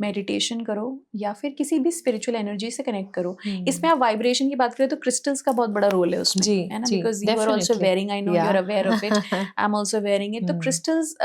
मेडिटेशन करो, या फिर किसी भी स्पिरिचुअल एनर्जी से कनेक्ट करो। इसमें आप वाइब्रेशन की बात करें तो क्रिस्टल्स का बहुत बड़ा रोल है उसमें, जी, है ना, जी, because you are also wearing, I know you are aware of it, I am also wearing it. तो क्रिस्टल्स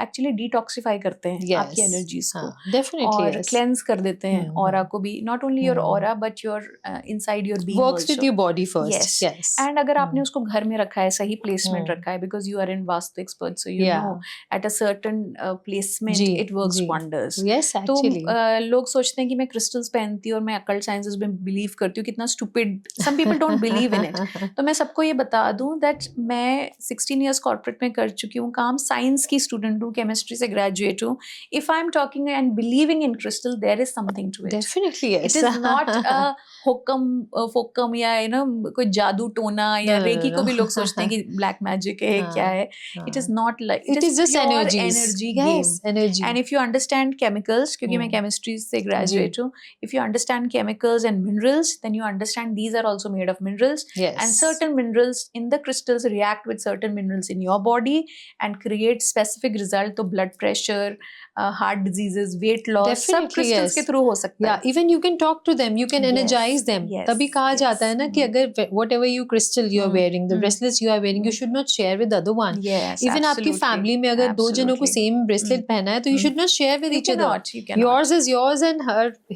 एक्चुअली डिटॉक्सिफाई करते हैं आपकी एनर्जीज को, डेफिनेटली, और क्लेंस कर देते हैं ऑरा को भी, not only your aura but your inside your being works with your body first. Yes, and अगर आपने उसको घर में रखा है, सही प्लेसमेंट रखा है, because you are in vastu expert, so you know at a certain placement it works wonders. Yes, तो actually. लोग सोचते हैं कि मैं क्रिस्टल्स पहनती हूँ और मैं अकल्ट साइंसेस में बिलीव करती हूँ, कितना stupid, some people don't believe in it. तो मैं सबको ये बता दूं दैट मैं 16 इयर्स कॉर्पोरेट में कर चुकी हूँ काम, साइंस की स्टूडेंट हूँ, केमिस्ट्री से ग्रेजुएट हूँ। If I am talking and believing in crystal, there is something to it. Definitely, yes. It is not a hocus pocus या यू नो कोई जादू टोना या No, रेकी no, को भी no. लोग सोचते हैं कि ब्लैक मैजिक है, क्या है। It is not like, It is just energies. Energy Yes, game. energy. And if you understand chemicals, क्योंकि मैं केमिस्ट्री से ग्रेजुएट हूँ, if you understand chemicals and minerals, then you understand these are also made of minerals. Yes. And certain minerals in the crystals react with certain minerals in your body and create specific result. तो blood pressure, heart diseases, weight loss, सब Definitely, crystals yes. के through हो सकता है। Yeah, even you can talk to them, you can Yes, energize them. yes, तभी कहा जाता है ना कि अगर whatever you crystal you are wearing, the bracelets you are wearing, you should not share with other one. Yes, Even आपकी absolutely, family में अगर दो जनों को absolutely. same bracelet पहना है तो you should not share with You each other. cannot, you cannot. Yours is yours and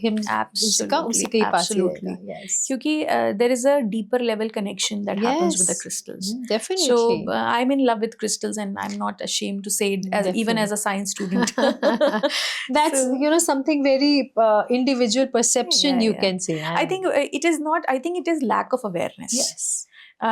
him उसका Absolutely, उसी के ही पास ही absolutely. रहेगा. Yes. क्योंकि there is a deeper level connection that happens with the Yes. crystals. Definitely. So I'm in love with crystals, and I'm not ashamed to say it, as even as a science student. That's So, something very individual perception Yeah, you yeah. can say. I think it is not. I think it is lack of awareness. Yes.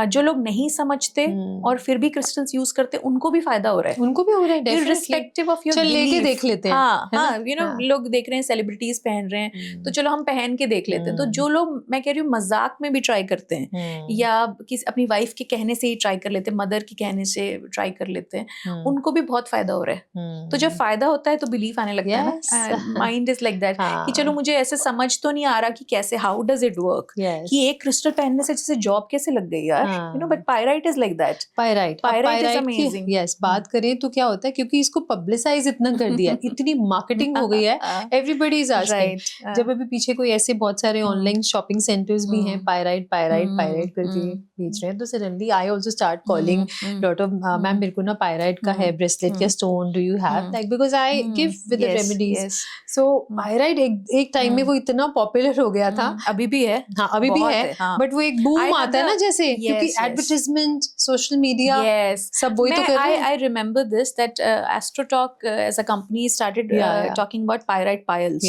जो लोग नहीं समझते और फिर भी crystals use करते, उनको भी फायदा हो रहा है, उनको भी हो रहा है डेफिनेटली। इररिस्पेक्टिव ऑफ योर चल लेके देख लेते हैं। हाँ है ना? हाँ, यू नो लोग देख रहे हैं सेलिब्रिटीज पहन रहे हैं, तो चलो हम पहन के देख लेते हैं। तो जो लोग, मैं कह रही हूँ, मजाक में भी ट्राई करते हैं या किसी अपनी वाइफ के कहने से ही ट्राई कर लेते हैं, मदर के कहने से ट्राई कर लेते हैं, उनको भी बहुत फायदा हो रहा है। तो जब फायदा होता है तो बिलीफ आने लगता है ना, माइंड इज लाइक दैट कि चलो मुझे ऐसे समझ तो नहीं आ रहा कि कैसे, हाउ डज इट वर्क, कि एक क्रिस्टल पहनने से जैसे जॉब कैसे लग गई यार, you know, but pyrite is like that. Pyrite is amazing. Yes, बात करें तो क्या होता है, क्योंकि इसको पब्लिसाइज इतना कर दिया, इतनी मार्केटिंग हो गई है, एवरीबॉडी इज आस्किंग। जब अभी पीछे कोई ऐसे बहुत सारे ऑनलाइन शॉपिंग सेंटर्स भी हैं, पायराइट करके बेच रहे हैं, तो suddenly I also start calling lot of, ma'am मेरे को ना पायराइट का है ब्रेसलेट या stone, do you have, like because I give with the remedies. So pyrite एक टाइम में वो इतना पॉपुलर हो गया था, अभी भी है, हाँ अभी भी है, बट वो एक बूम आता है ना जैसे, क्योंकि एडवर्टाइजमेंट, सोशल मीडिया, सब वही तो कर रहे हैं। I remember this, that AstroTalk as a company started talking about pyrite piles.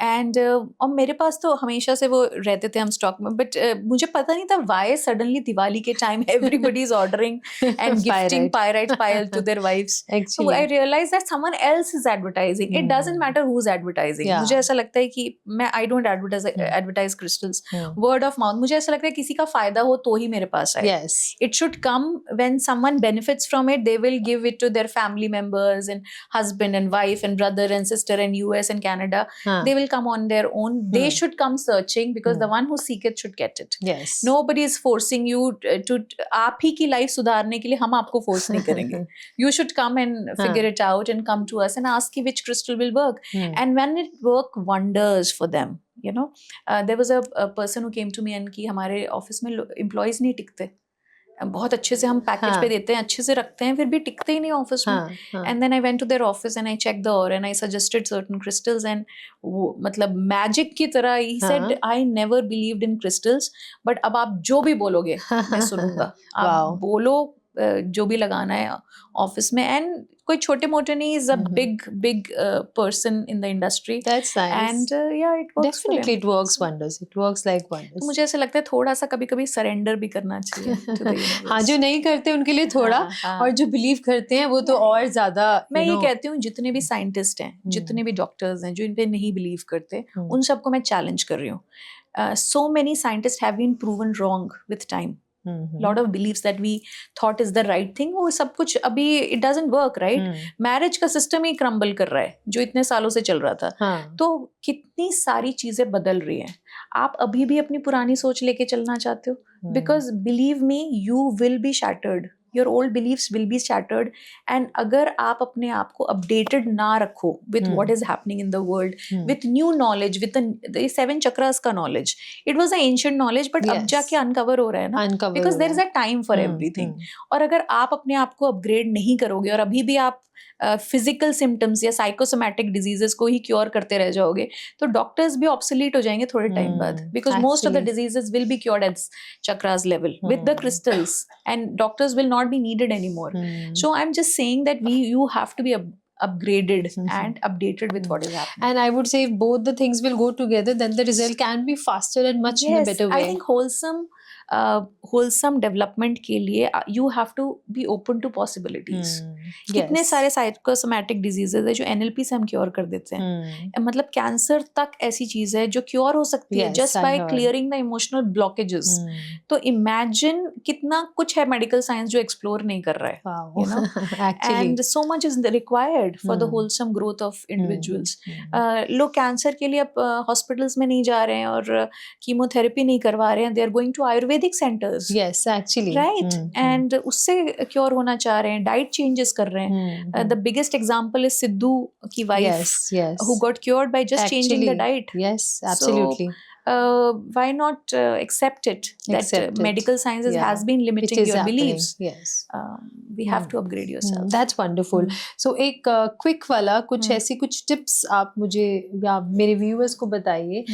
And और मेरे पास तो हमेशा से वो रहते थे हम स्टॉक में, बट मुझे पता नहीं था why suddenly दिवाली के time everybody is ordering and gifting pyrite pile to their wives. So I realized that someone else is advertising. It doesn't matter who's advertising. मुझे ऐसा लगता है कि मैं I don't advertise crystals. Word of mouth. मुझे ऐसा लगता है किसी का फायदा हो तो ही मेरे पास आए. Yes. It should come when someone benefits from it. They will give it to their family members and husband and wife and brother and sister and US and Canada. They will come on their own. They should come searching, because the one who seeketh should get it. Yes. Nobody is forcing you to आप ही की life सुधारने के लिए हम आपको force नहीं करेंगे. You should come and figure it out and come to us and ask which crystal will work. And when it work wonders for them, you know, there was a person who came to me and कि हमारे office में employees नहीं टिकते, बहुत अच्छे से हम package पे देते हैं, अच्छे से रखते हैं, फिर भी टिकते ही नहीं ऑफिस में. And then I went to their office and I check the aura and I suggested certain crystals, एंड वो मतलब मैजिक की तरह ही said, I never believed in crystals, but अब आप जो भी बोलोगे मैं सुनूंगा. आप बोलो जो भी लगाना है ऑफिस में. एंड कोई छोटे मोटे नहीं, is a big person in the industry. That's nice. And yeah, it works. Definitely it works wonders. It works like wonders. तो मुझे ऐसा लगता है थोड़ा सा कभी-कभी सरेंडर भी करना चाहिए to the universe. हाँ, जो नहीं करते उनके लिए थोड़ा, और जो बिलीव करते हैं वो तो और ज्यादा. मैं ये कहती हूँ, जितने भी साइंटिस्ट हैं, जितने भी डॉक्टर्स हैं जो इन पे नहीं बिलीव करते, उन सबको मैं चैलेंज कर रही हूँ. So many scientists have been proven wrong with time. Lot of beliefs that we thought is the right thing, वो सब कुछ अभी it doesn't work, right? Marriage का सिस्टम ही क्रम्बल कर रहा है जो इतने सालों से चल रहा था. तो कितनी सारी चीजें बदल रही हैं. आप अभी भी अपनी पुरानी सोच लेके चलना चाहते हो? Because believe me, you will be shattered. Your old beliefs will be shattered. And अगर आप अपने आप को अपडेटेड ना रखो with what is happening in the world, with new knowledge, with the 7 chakras का knowledge, it was a ancient knowledge but अब जाके अनकवर हो रहा है ना, because there is a time for everything. और अगर आप अपने आप को अपग्रेड नहीं करोगे और अभी भी आप फिजिकल सिम्टम्स या साइकोसोमैटिक डिजीजेस को ही क्योर करते रह जाओगे, तो डॉक्टर्स भी ऑब्सोलीट हो जाएंगे थोड़े टाइम बाद, because most of the diseases will be cured at chakras level with the crystals, and doctors will not be needed anymore. So I'm just saying that you have to be upgraded and updated with what is happening. And I would say if both the things will go together, then the result can be faster and much in a better way. I think wholesome development के लिए you have to be open to possibilities. कितने सारे psychosomatic diseases है जो NLP से हम cure कर देते हैं. मतलब कैंसर तक ऐसी चीज है जो क्योर हो सकती है just by clearing the emotional blockages. तो इमेजिन कितना कुछ है मेडिकल साइंस जो एक्सप्लोर नहीं कर रहा है, you know. And so much is required for the wholesome growth of individuals. लोग कैंसर के लिए अब हॉस्पिटल्स में नहीं जा रहे हैं और कीमोथेरेपी नहीं करवा रहे हैं. They are going to Ayurvedic centres. Yes, actually. Right. And उससे क्योर होना चाह रहे हैं, डाइट चेंजेस कर रहे हैं. The biggest example is Sidhu की wife, who got cured by just changing the diet. Yes, absolutely. Why not accept it that medical sciences has been limiting your beliefs? Yes. We have to upgrade yourself. That's wonderful. So एक quick वाला कुछ ऐसी कुछ tips आप मुझे या मेरे viewers को बताइए.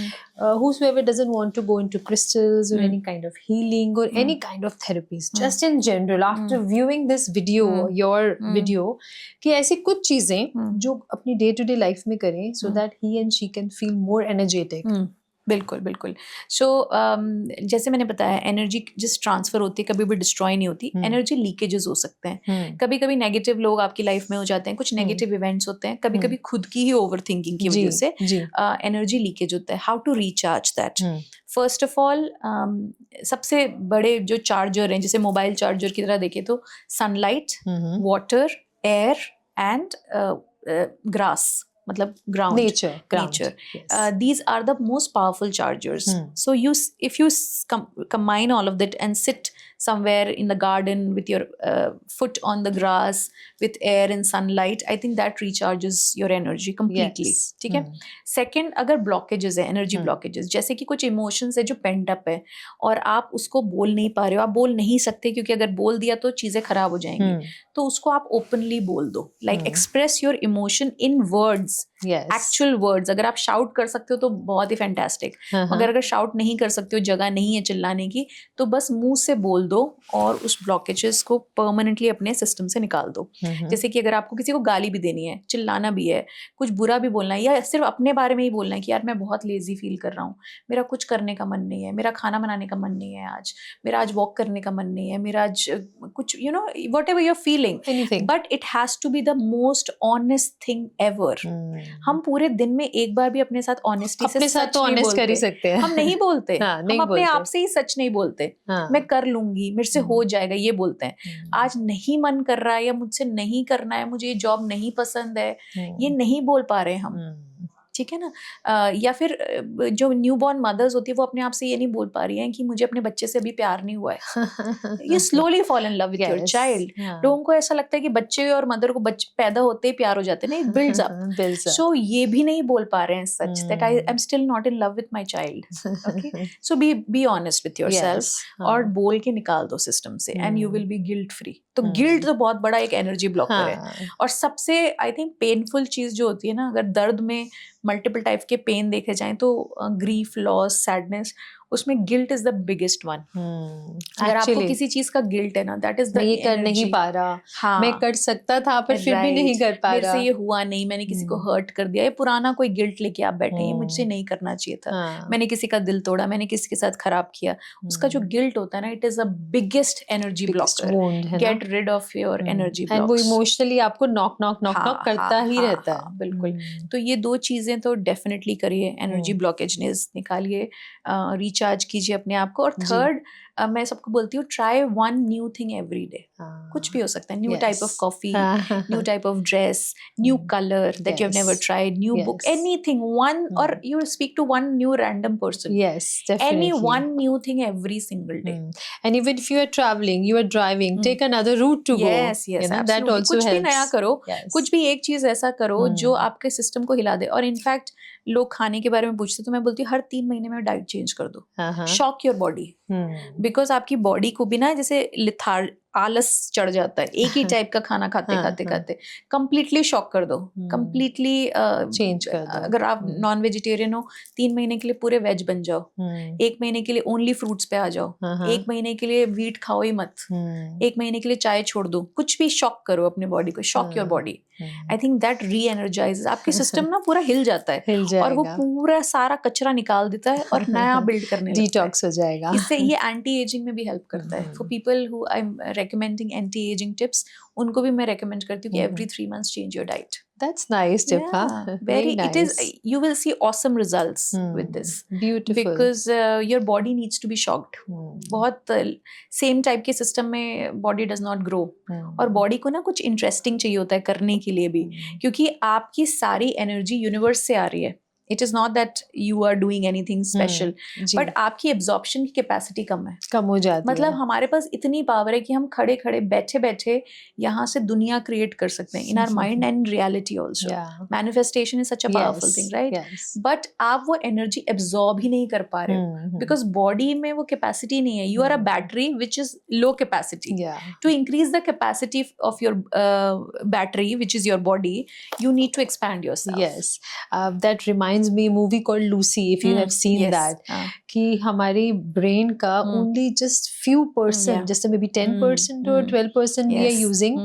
Whosoever doesn't want to go into crystals or any kind of healing or any kind of therapies, just in general, after viewing this video, your video, कि ऐसी कुछ चीजें जो अपनी day to day life में करें so that he and she can feel more energetic. बिल्कुल बिल्कुल. सो जैसे मैंने बताया, एनर्जी जिस ट्रांसफर होती है कभी भी डिस्ट्रॉय नहीं होती. एनर्जी लीकेजेस हो सकते हैं. कभी कभी नेगेटिव लोग आपकी लाइफ में हो जाते हैं, कुछ नेगेटिव इवेंट्स होते हैं, कभी कभी खुद की ही ओवर थिंकिंग की वजह से एनर्जी लीकेज होता है. How to recharge that? First of all, सबसे बड़े जो चार्जर हैं, जैसे मोबाइल चार्जर की तरह देखें तो sunlight, water, air and grass, मतलब ground, nature. Yes. These are the most powerful chargers. So if you combine all of that and sit somewhere in the garden with your foot on the grass with air and sunlight, I think that recharges your energy completely. ठीक है. Second, अगर blockages है, energy blockages, जैसे कि कुछ emotions है जो pent up है और आप उसको बोल नहीं पा रहे हो, आप बोल नहीं सकते क्योंकि अगर बोल दिया तो चीजें खराब हो जाएंगी, तो उसको आप openly बोल दो. Like express your emotion in words. Actual words. अगर आप shout कर सकते हो तो बहुत ही fantastic. मगर अगर shout नहीं कर सकते हो, जगह नहीं है चिल्लाने की, तो बस मुंह से बोल दो और उस ब्लॉकेजेस को परमानेंटली अपने सिस्टम से निकाल दो. जैसे कि अगर आपको किसी को गाली भी देनी है, चिल्लाना भी है, कुछ बुरा भी बोलना है, या सिर्फ अपने बारे में ही बोलना है कि यार मैं बहुत लेजी फील कर रहा हूँ, मेरा कुछ करने का मन नहीं है, मेरा खाना बनाने का मन नहीं है आज, मेरा आज वॉक करने का मन नहीं है, मेरा आज कुछ whatever you're feeling, but it has to be the most honest thing ever. हम पूरे दिन में एक बार भी अपने साथ ऑनेस्टी से सच नहीं बोलते. हम नहीं बोलते. हम अपने आप से ही सच नहीं बोलते. मैं कर लूंगी, मेरे से हो जाएगा, ये बोलते हैं. आज नहीं मन कर रहा है या मुझसे नहीं करना है, मुझे ये जॉब नहीं पसंद है, ये नहीं बोल पा रहे हम. ठीक है ना. या फिर जो न्यू बॉर्न मदर्स होती है वो अपने आप से ये नहीं बोल पा रही हैं कि मुझे अपने बच्चे से अभी प्यार नहीं हुआ है. ये slowly fall in love with your child. लोगों को ऐसा लगता है कि बच्चे और मदर को पैदा होते ही प्यार हो जाते हैं. नहीं, इट बिल्ड्स अप. सो ये भी नहीं बोल पा रहे हैं such that I am still not in love with my child. Okay, so be honest with yourself और बोल के निकाल दो सिस्टम से, and you will be guilt free. तो गिल्ट तो बहुत बड़ा एक एनर्जी ब्लॉकर है. और सबसे आई थिंक पेनफुल चीज जो होती है ना, अगर दर्द में मल्टीपल टाइप के पेन देखे जाएं तो ग्रीफ, लॉस, सैडनेस, उसमें guilt is the biggest one. अगर आपको किसी चीज का गिल्ट है ना, दैट इज द ये कर नहीं पा रहा, मैं कर सकता था पर फिर भी नहीं कर पा रहा, मेरे से ये हुआ नहीं, मैंने किसी को हर्ट कर दिया, ये पुराना कोई गिल्ट लेके आप बैठे, ये मुझसे नहीं करना चाहिए था, मैंने किसी का दिल तोड़ा, मैंने किसी के साथ खराब किया. उसका जो गिल्ट होता है ना, it is the biggest energy blocker. Get rid of your energy blocks. वो इमोशनली आपको नॉक करता ही रहता है. बिल्कुल. तो ये दो चीजें तो डेफिनेटली करिए. एनर्जी ब्लॉकेज निकालिए, रिचार्ज कीजिए अपने आप को. और थर्ड, मैं सबको बोलती हूँ try one new thing every day. कुछ भी हो सकता है, new type of coffee, new type of dress, new colour that you have never tried, new book, anything one, और you speak to one new random person. Yes, definitely. Any one new thing every single day. And even if you are traveling, you are driving, take another route to go. Yes, You know, that absolutely. also कुछ helps. भी नया करो, Yes. कुछ भी एक चीज ऐसा करो जो आपके सिस्टम को हिला दे. और इनफैक्ट लोग खाने के बारे में पूछते तो मैं बोलती हूँ हर 3 महीने में डाइट चेंज कर दो. शॉक योर बॉडी, बिकॉज आपकी बॉडी को भी ना जैसे आलस चढ़ जाता है एक ही टाइप का खाना खाते खाते खाते. कंप्लीटली शॉक कर दो, कंप्लीटली चेंज कर दो. अगर आप नॉन वेजिटेरियन हो 3 महीने के लिए पूरे वेज बन जाओ. 1 महीने के लिए ओनली फ्रूट्स पे आ जाओ. 1 महीने के लिए वीट खाओ ही मत. 1 महीने के लिए चाय छोड़ दो. कुछ भी शॉक करो अपने बॉडी को, shock your body. I think that री एनर्जाइज आपके सिस्टम ना पूरा हिल जाता है और वो पूरा सारा कचरा निकाल देता है और नया बिल्ड करने लगता है. डिटॉक्स हो जाएगा. इससे ये एंटी एजिंग में भी हेल्प करता है. For people who I am recommending anti ageing tips, उनको भी मैं रेकमेंड करती हूँ कि every 3 months change your diet. That's nice tip, Yeah, huh? very nice. it is. You will see awesome results with this. Beautiful. Because your body needs to be shocked. बहुत same type के system में body does not grow. और body को ना कुछ interesting चाहिए होता है करने के लिए भी, क्योंकि आपकी सारी एनर्जी यूनिवर्स से आ रही है. It is not that you are doing anything special, but आपकी एब्जॉर्प्शन की कैपेसिटी कम है, कम हो जाती है. मतलब हमारे पास इतनी पावर है कि हम खड़े खड़े बैठे बैठे यहाँ से दुनिया क्रिएट कर सकते हैं in our mind and reality also. Manifestation is such a powerful thing, right? But आप वो एनर्जी एब्जॉर्ब ही नहीं कर पा रहे हो बिकॉज बॉडी में वो कैपेसिटी नहीं है. You are a battery which is low capacity. To increase the capacity of your battery which is your body, you need to expand yourself. Yes, that reminds me movie called Lucy, if you have seen that. कि हमारी brain का only just few percent, just maybe 10% or 12% we are using,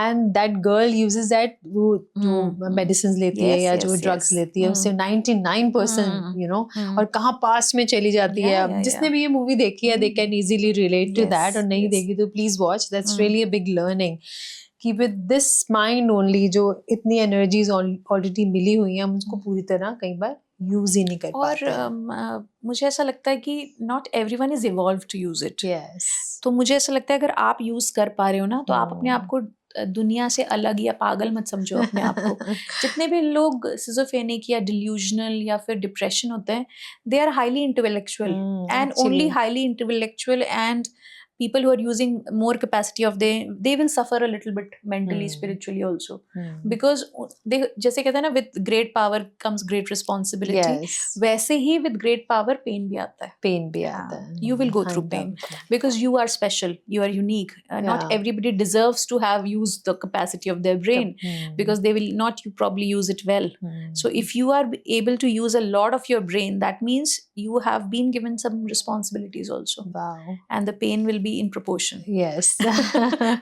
and that girl uses that वो जो medicines लेती है या जो drugs लेती है उससे 99% you know, और कहाँ past में चली जाती है. अब जिसने भी ये movie देखी है they can easily relate to that, और नहीं देखी तो please watch. That's really a big learning. कि विद दिस माइंड ओनली जो इतनी एनर्जीज ऑलरेडी मिली हुई हैं, हम उसको पूरी तरह कई बार यूज ही नहीं कर पाते. और मुझे ऐसा लगता है कि not everyone is evolve to use it. Yes, तो मुझे ऐसा लगता है अगर आप यूज कर पा रहे हो ना, तो आप अपने आप को दुनिया से अलग या पागल मत समझो अपने आप को. जितने भी लोग सिजोफ्रेनिक या डिल्यूजनल या फिर डिप्रेशन होते हैं, they are highly intellectual, and only highly intellectual and people who are using more capacity of they will suffer a little bit mentally, spiritually also, because they जैसे कहते हैं ना, with great power comes great responsibility. वैसे ही with great power pain भी आता है. pain भी आता है. You will go through pain because you are special, you are unique. Not everybody deserves to have used the capacity of their brain because they will not probably use it well. So if you are able to use a lot of your brain, that means you have been given some responsibilities also. Wow. And the pain will be in proportion. Yes.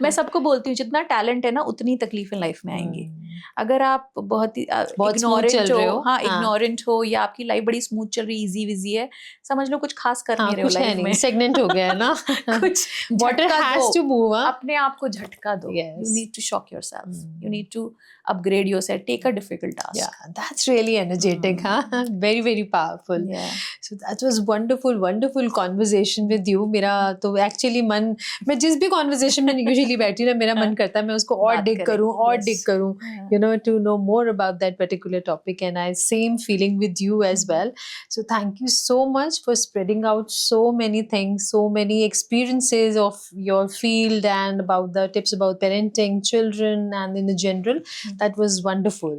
मैं सबको बोलती हूँ जितना talent है ना उतनी तकलीफें life में आएंगी. अगर आप बहुत इग्नोरेंट हो, हाँ इग्नोरेंट हो, या आपकी लाइफ बड़ी स्मूथ चल रही, इजी विजी है, समझ लो कुछ खास कर नहीं रहे हो लाइफ में, स्टेगनेंट हो गया है ना. कुछ वाटर हैज टू मूव. अपने आप को झटका दो. You need to shock yourself, you need to upgrade yourself, take a difficult task. Yeah, that's really energetic, huh? Very, very powerful. Yeah. So that was wonderful conversation with you. मेरा तो actually मन, मैं जिस भी conversation में usually बैठी ना, मेरा मन करता है मैं उसको और dig करूँ, you know, to know more about that particular topic. And I same feeling with you as well. So thank you so much for spreading out so many things, so many experiences of your field and about the tips about parenting children and in the general. That was wonderful.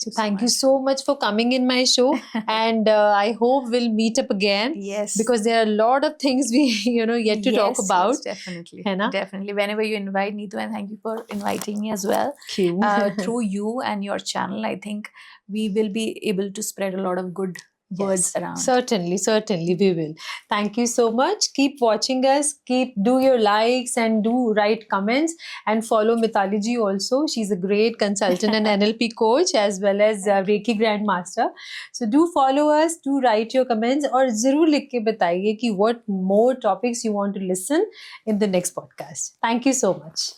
So thank you so much for coming in my show. And I hope we'll meet up again. Yes. Because there are a lot of things we, you know, yet to talk about. Yes, definitely. Definitely. Whenever you invite Neetu, and thank you for inviting me as well. Thank you. Through you and your channel, I think we will be able to spread a lot of good words around. Certainly we will. Thank you so much. Keep watching us. Do your likes and do write comments, and follow Mithali ji also. She's a great consultant and NLP coach as well as Reiki Grandmaster. So do follow us. Do write your comments और जरूर लिख के बताइए कि what more topics you want to listen in the next podcast. Thank you so much.